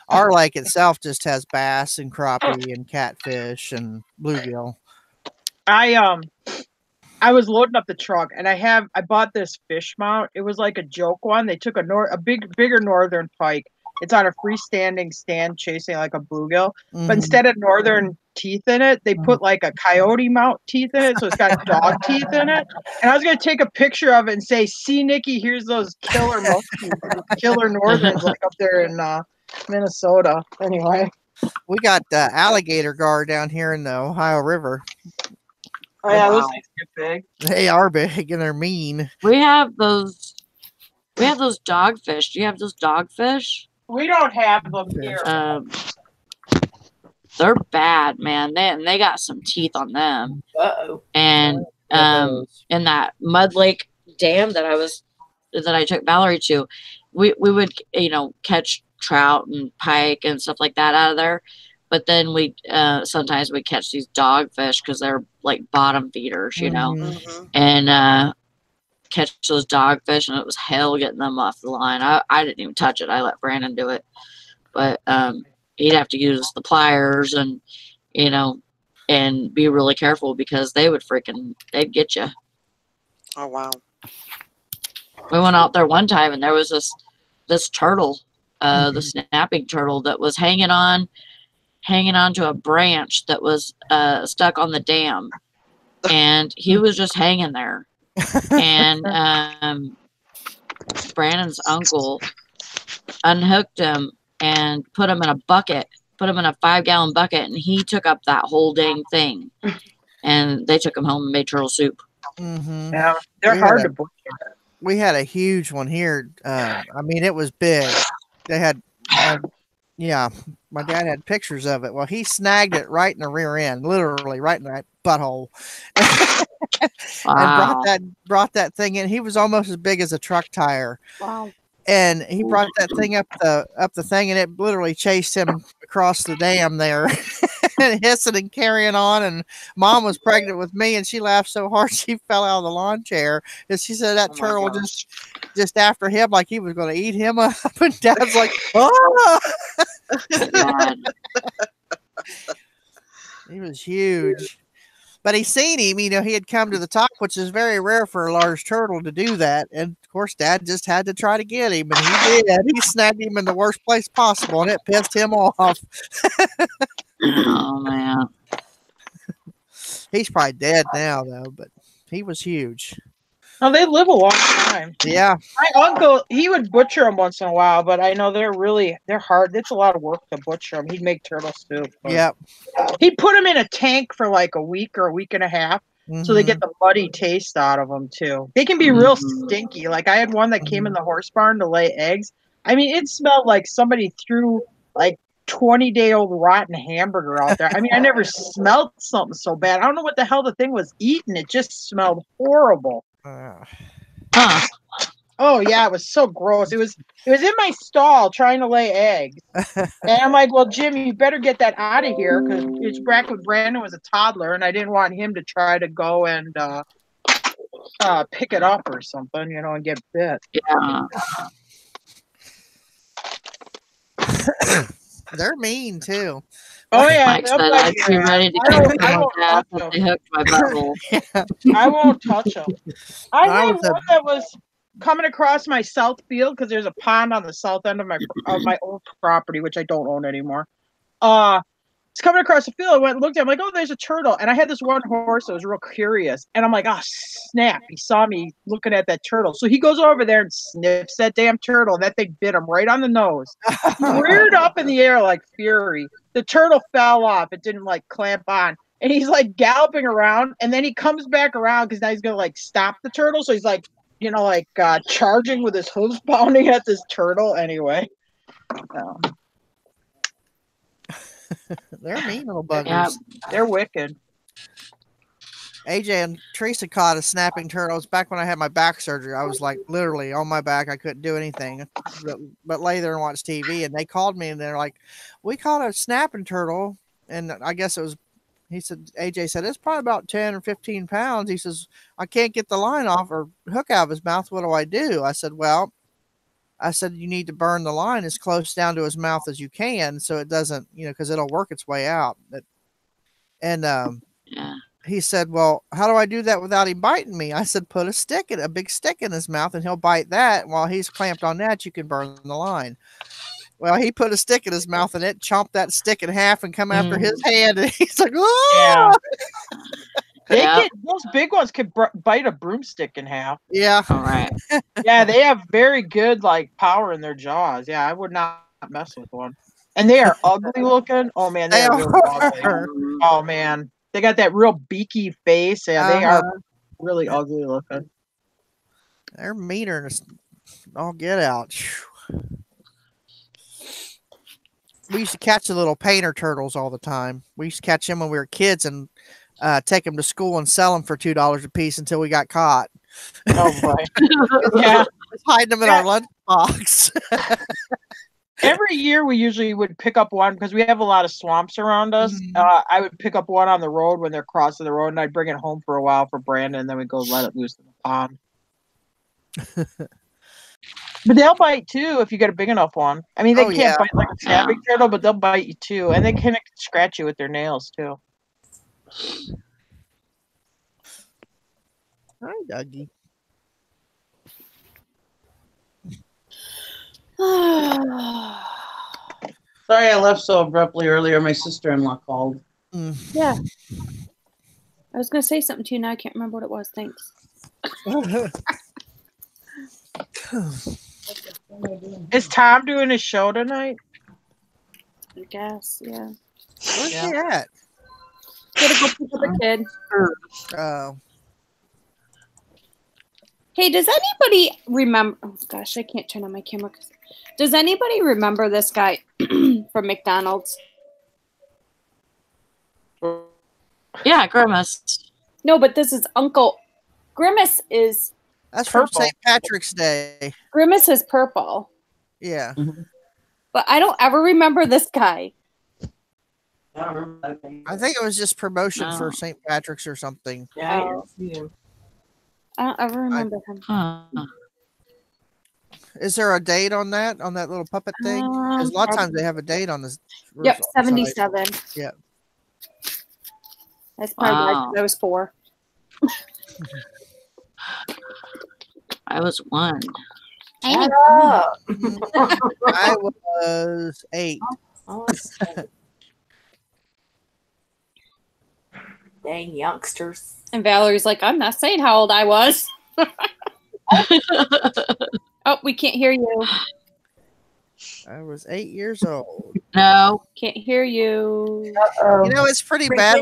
our lake itself just has bass and crappie and catfish and bluegill. I was loading up the truck, and I bought this fish mount. It was like a joke one. They took a bigger northern pike. It's on a freestanding stand chasing like a bluegill, but instead of northern teeth in it, they put like a coyote mount teeth in it, so it's got dog teeth in it. And I was gonna take a picture of it and say, "See, Nikki, here's those killer muskies, killer northerns like up there in Minnesota." Anyway, we got alligator gar down here in the Ohio River. Oh yeah, those things get big. They are big and they're mean. We have those dogfish. Do you have those dogfish? We don't have them here. They're bad, man. They got some teeth on them. Uh-oh. And in that Mud Lake Dam that I took Valerie to, we would catch trout and pike and stuff like that out of there. But then we sometimes we catch these dogfish because they're like bottom feeders, and catch those dogfish, and it was hell getting them off the line. I didn't even touch it. I let Brandon do it, but he'd have to use the pliers and and be really careful because they'd get you. Oh wow! We went out there one time and there was this turtle, the snapping turtle that was hanging on to a branch that was stuck on the dam, and he was just hanging there. And Brandon's uncle unhooked him and put him in a 5-gallon bucket, and he took up that whole dang thing. And they took him home and made turtle soup. Mm-hmm. Yeah, they're hard to butcher. We had a huge one here. I mean, it was big. They had, yeah, my dad had pictures of it. Well, he snagged it right in the rear end, literally right in that butthole. Wow. And brought that thing in. He was almost as big as a truck tire. Wow. And he brought that thing up the thing, and it literally chased him across the dam there, and hissing and carrying on. And Mom was pregnant with me, and she laughed so hard she fell out of the lawn chair. And she said that turtle just after him, like he was going to eat him up. And Dad's like, "Oh!" He was huge. But he seen him, you know, he had come to the top, which is very rare for a large turtle to do that. And of course, Dad just had to try to get him, and he did. He snagged him in the worst place possible, and it pissed him off. Oh man, he's probably dead now, though. But he was huge. Oh, they live a long time. Yeah. My uncle, he would butcher them once in a while, but I know they're hard. It's a lot of work to butcher them. He'd make turtle soup. Yep. He'd put them in a tank for like a week or a week and a half, so they get the muddy taste out of them too. They can be real stinky. Like I had one that came in the horse barn to lay eggs. I mean, it smelled like somebody threw like 20-day-old rotten hamburger out there. I mean, I never smelled something so bad. I don't know what the hell the thing was eating. It just smelled horrible. Oh yeah, it was so gross. It was in my stall trying to lay eggs, and I'm like, "Well, Jim, you better get that out of here," because it's back when Brandon was a toddler, and I didn't want him to try to go and pick it up or something, you know, and get bit. Yeah. They're mean too. Oh yeah, Mike said I'd be ready to kick them with that, but they hooked my butthole. I won't touch them. I had one that was coming across my south field because there's a pond on the south end of my old property, which I don't own anymore. It's coming across the field. I went and looked at it. I'm like, oh, there's a turtle. And I had this one horse that was real curious. And I'm like, oh, snap. He saw me looking at that turtle. So he goes over there and sniffs that damn turtle. And that thing bit him right on the nose. He reared up in the air like fury. The turtle fell off. It didn't like clamp on. And he's like galloping around. And then he comes back around because now he's going to like stop the turtle. So he's like, you know, like charging with his hooves, pounding at this turtle anyway. They're mean little buggers. Yeah, they're wicked. AJ and Teresa caught a snapping turtle. Back when I had my back surgery. I was like literally on my back. I couldn't do anything but lay there and watch TV. And they called me and they're like, we caught a snapping turtle. And I guess it was, he said, AJ said, it's probably about 10 or 15 pounds. He says, I can't get the line off or hook out of his mouth. What do I do? I said, well, you need to burn the line as close down to his mouth as you can so it doesn't, you know, because it'll work its way out. He said, well, how do I do that without him biting me? I said, put a big stick in his mouth and he'll bite that. While he's clamped on that, you can burn the line. Well, he put a stick in his mouth and it chomped that stick in half and come after his hand. And he's like, oh! Yeah. Those big ones could bite a broomstick in half. Yeah. All right. Yeah, they have very good like power in their jaws. Yeah, I would not mess with one. And they are ugly looking. Oh man, they are real ugly. Oh man, they got that real beaky face. Yeah, they are really ugly looking. They're meaner. I'll get out. We used to catch the little painter turtles all the time. We used to catch them when we were kids and take them to school and sell them for $2 a piece until we got caught. Oh boy! Yeah, hiding them in our lunchbox. Every year we usually would pick up one because we have a lot of swamps around us. I would pick up one on the road when they're crossing the road, and I'd bring it home for a while for Brandon, and then we'd go let it loose in the pond. But they'll bite too if you get a big enough one. I mean, they can't bite like a snapping turtle, but they'll bite you too, and they can scratch you with their nails too. Hi, Dougie. Sorry I left so abruptly earlier. My sister-in-law called. Yeah. I was going to say something to you now. I can't remember what it was. Thanks. Is Tom doing a show tonight? I guess, yeah. Where's he at? Gotta go pick up a kid. Oh. Hey, does anybody remember? Oh gosh, I can't turn on my camera. Does anybody remember this guy from McDonald's? Yeah, Grimace. No, but this is Uncle Grimace. Is that's from St. Patrick's Day. Grimace is purple. Yeah, but I don't ever remember this guy. I think it was just promotion for St. Patrick's or something. Yeah, I don't ever remember him. Is there a date on that little puppet thing? Because a lot of times they have a date on this. Yep, 77. Yep. That's probably why I was 4. I was 1. I was 8. Dang youngsters. And Valerie's like, I'm not saying how old I was. Oh, we can't hear you. I was 8 years old. No. Can't hear you. You know, it's pretty bad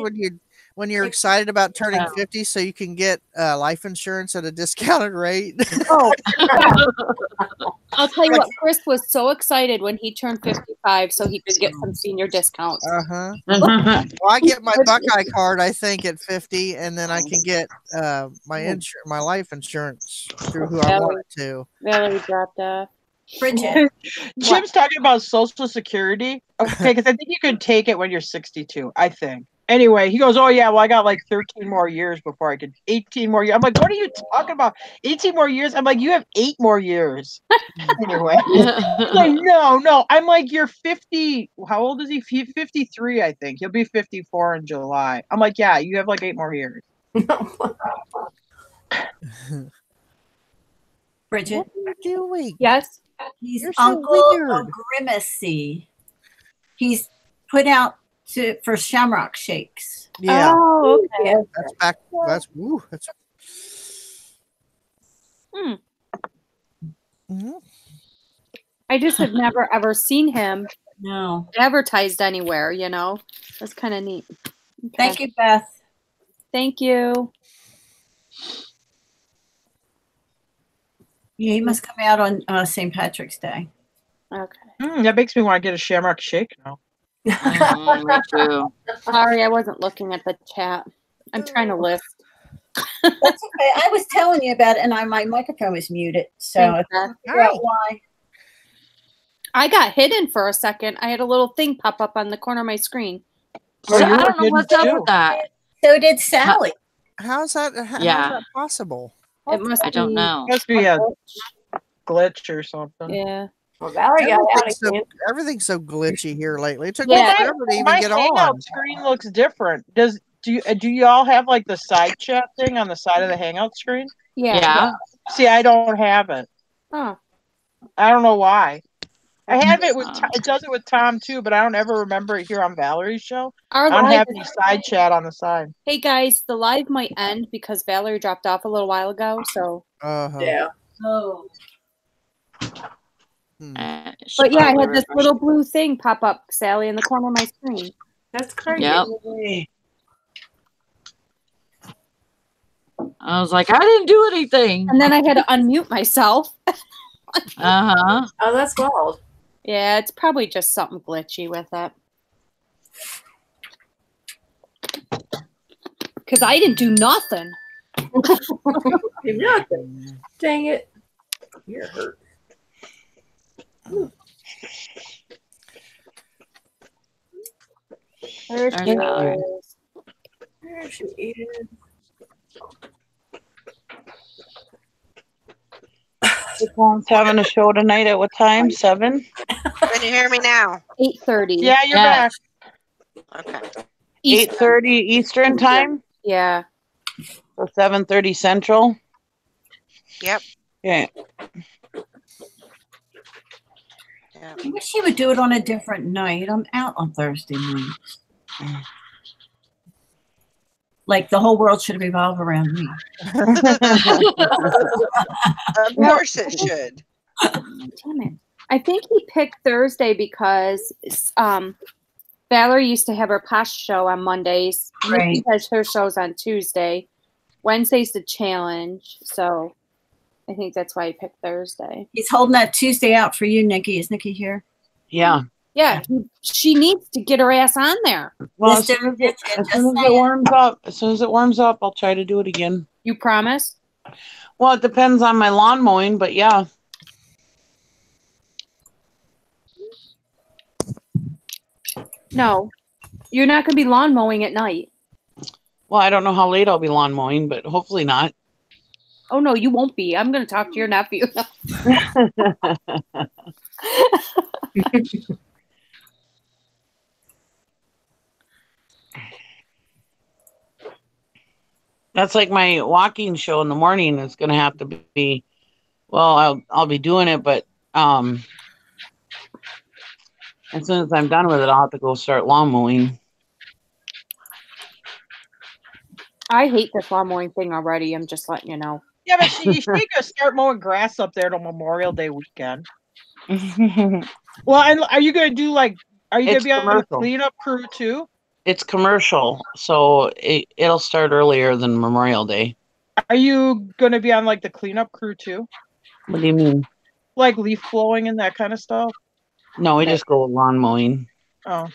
when you're excited about turning 50 so you can get life insurance at a discounted rate. Oh, I'll tell you what, Chris was so excited when he turned 55 so he could get some senior discounts. Well, I get my Buckeye card, I think, at 50, and then I can get my life insurance through who I want it to. Valerie dropped off. Bridget. Jim's talking about Social Security. Okay, because I think you could take it when you're 62, I think. Anyway, he goes, oh, yeah, well, I got like 13 more years before I could, 18 more years. I'm like, what are you talking about? 18 more years? I'm like, you have 8 more years. Anyway. He's like, no. I'm like, you're 50. How old is he? 53, I think. He'll be 54 in July. I'm like, yeah, you have like 8 more years. Bridget? What are you doing? Yes? He's You're so Uncle weird. Grimacy. He's put out for Shamrock Shakes. Yeah. Oh, okay. That's back. That's. I just have never ever seen him advertised anywhere, you know. That's kind of neat. Okay. Thank you, Beth. Thank you. Yeah, he must come out on St. Patrick's Day. Okay. That makes me want to get a Shamrock Shake now. Me too. Sorry, I wasn't looking at the chat. I'm trying to list. That's okay. I was telling you about it, and my microphone was muted, so I couldn't figure out why. I got hidden for a second. I had a little thing pop up on the corner of my screen. So I don't know what's up with that. So did Sally. How's that? How's that possible? It must I don't know. It must be a glitch or something. Yeah. Well, Valerie got out again. Everything's so glitchy here lately. It took me Yeah. forever to even My get Hangout on. screen looks different. Do you all have like the side chat thing on the side of the Hangout screen? Yeah. See, I don't have it. Oh. I don't know why. I have it with it does it with Tom too, but I don't ever remember it here on Valerie's show. I don't have any side chat on the side. Hey guys, the live might end because Valerie dropped off a little while ago. So Yeah. Oh. But yeah, I had this little blue thing pop up, Sally, in the corner of my screen. That's crazy. Yep. I was like, I didn't do anything. And then I had to unmute myself. Uh-huh. Oh, that's wild. Yeah, it's probably just something glitchy with it. Because I didn't do nothing. Nothing. Dang it. You're hurt. There she is. There she is. Tom's having a show tonight at what time? 7? Can you hear me now? 8:30. Yeah, you're back. Okay. 8:30 Eastern time? Yeah. So 7:30 Central? Yep. Yeah. I wish he would do it on a different night. I'm out on Thursday night. Like the whole world should revolve around me. Of course it should. Damn it. I think he picked Thursday because Valerie used to have her Posh show on Mondays. Right. Nikki has her shows on Tuesday. Wednesday's the challenge. So I think that's why he picked Thursday. He's holding that Tuesday out for you, Nikki. Is Nikki here? Yeah. Yeah, she needs to get her ass on there. Well, as soon as it warms up, I'll try to do it again. You promise? Well, it depends on my lawn mowing, but yeah. No, you're not going to be lawn mowing at night. Well, I don't know how late I'll be lawn mowing, but hopefully not. Oh, no, you won't be. I'm going to talk to your nephew. That's like my walking show in the morning is going to have to be, well, I'll be doing it, but as soon as I'm done with it, I'll have to go start lawn mowing. I hate this lawn mowing thing already. I'm just letting you know. Yeah, but she could start mowing grass up there till Memorial Day weekend. Well, and are you going to do are you going to be on the cleanup crew too? It's commercial, so it'll start earlier than Memorial Day. Are you going to be on the cleanup crew too? What do you mean? Like leaf blowing and that kind of stuff? No, we just go lawn mowing. Oh.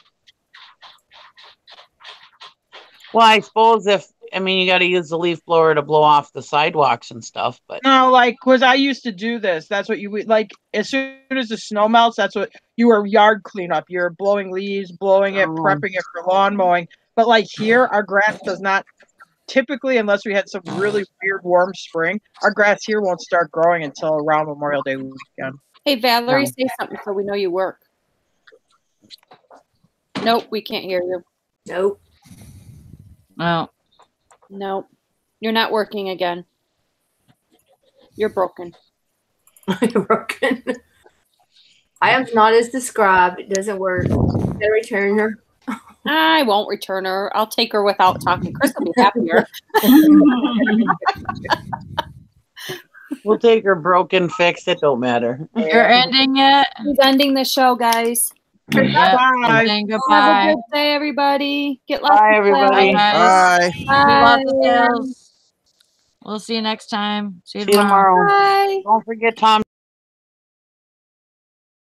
Well, I suppose you got to use the leaf blower to blow off the sidewalks and stuff, but no, because I used to do this. That's what you would as soon as the snow melts. That's what you were yard cleanup. You're blowing leaves, blowing it, prepping it for lawn mowing. But here, our grass does not typically, unless we had some really weird warm spring, our grass here won't start growing until around Memorial Day weekend. Hey, Valerie, say something so we know you work. Nope, we can't hear you. Nope. No. Nope. You're not working again. You're broken. You're broken. I am not as described. It doesn't work. Can I return her? I won't return her. I'll take her without talking. Chris will be happier. We'll take her broken, fixed. It don't matter. You're ending it. He's ending the show, guys. Yeah. Bye. Goodbye. Have a good day, everybody. Get lots Bye, of everybody. Bye. Bye. Lots of sales. We'll see you next time. See you tomorrow. Bye. Don't forget Tom.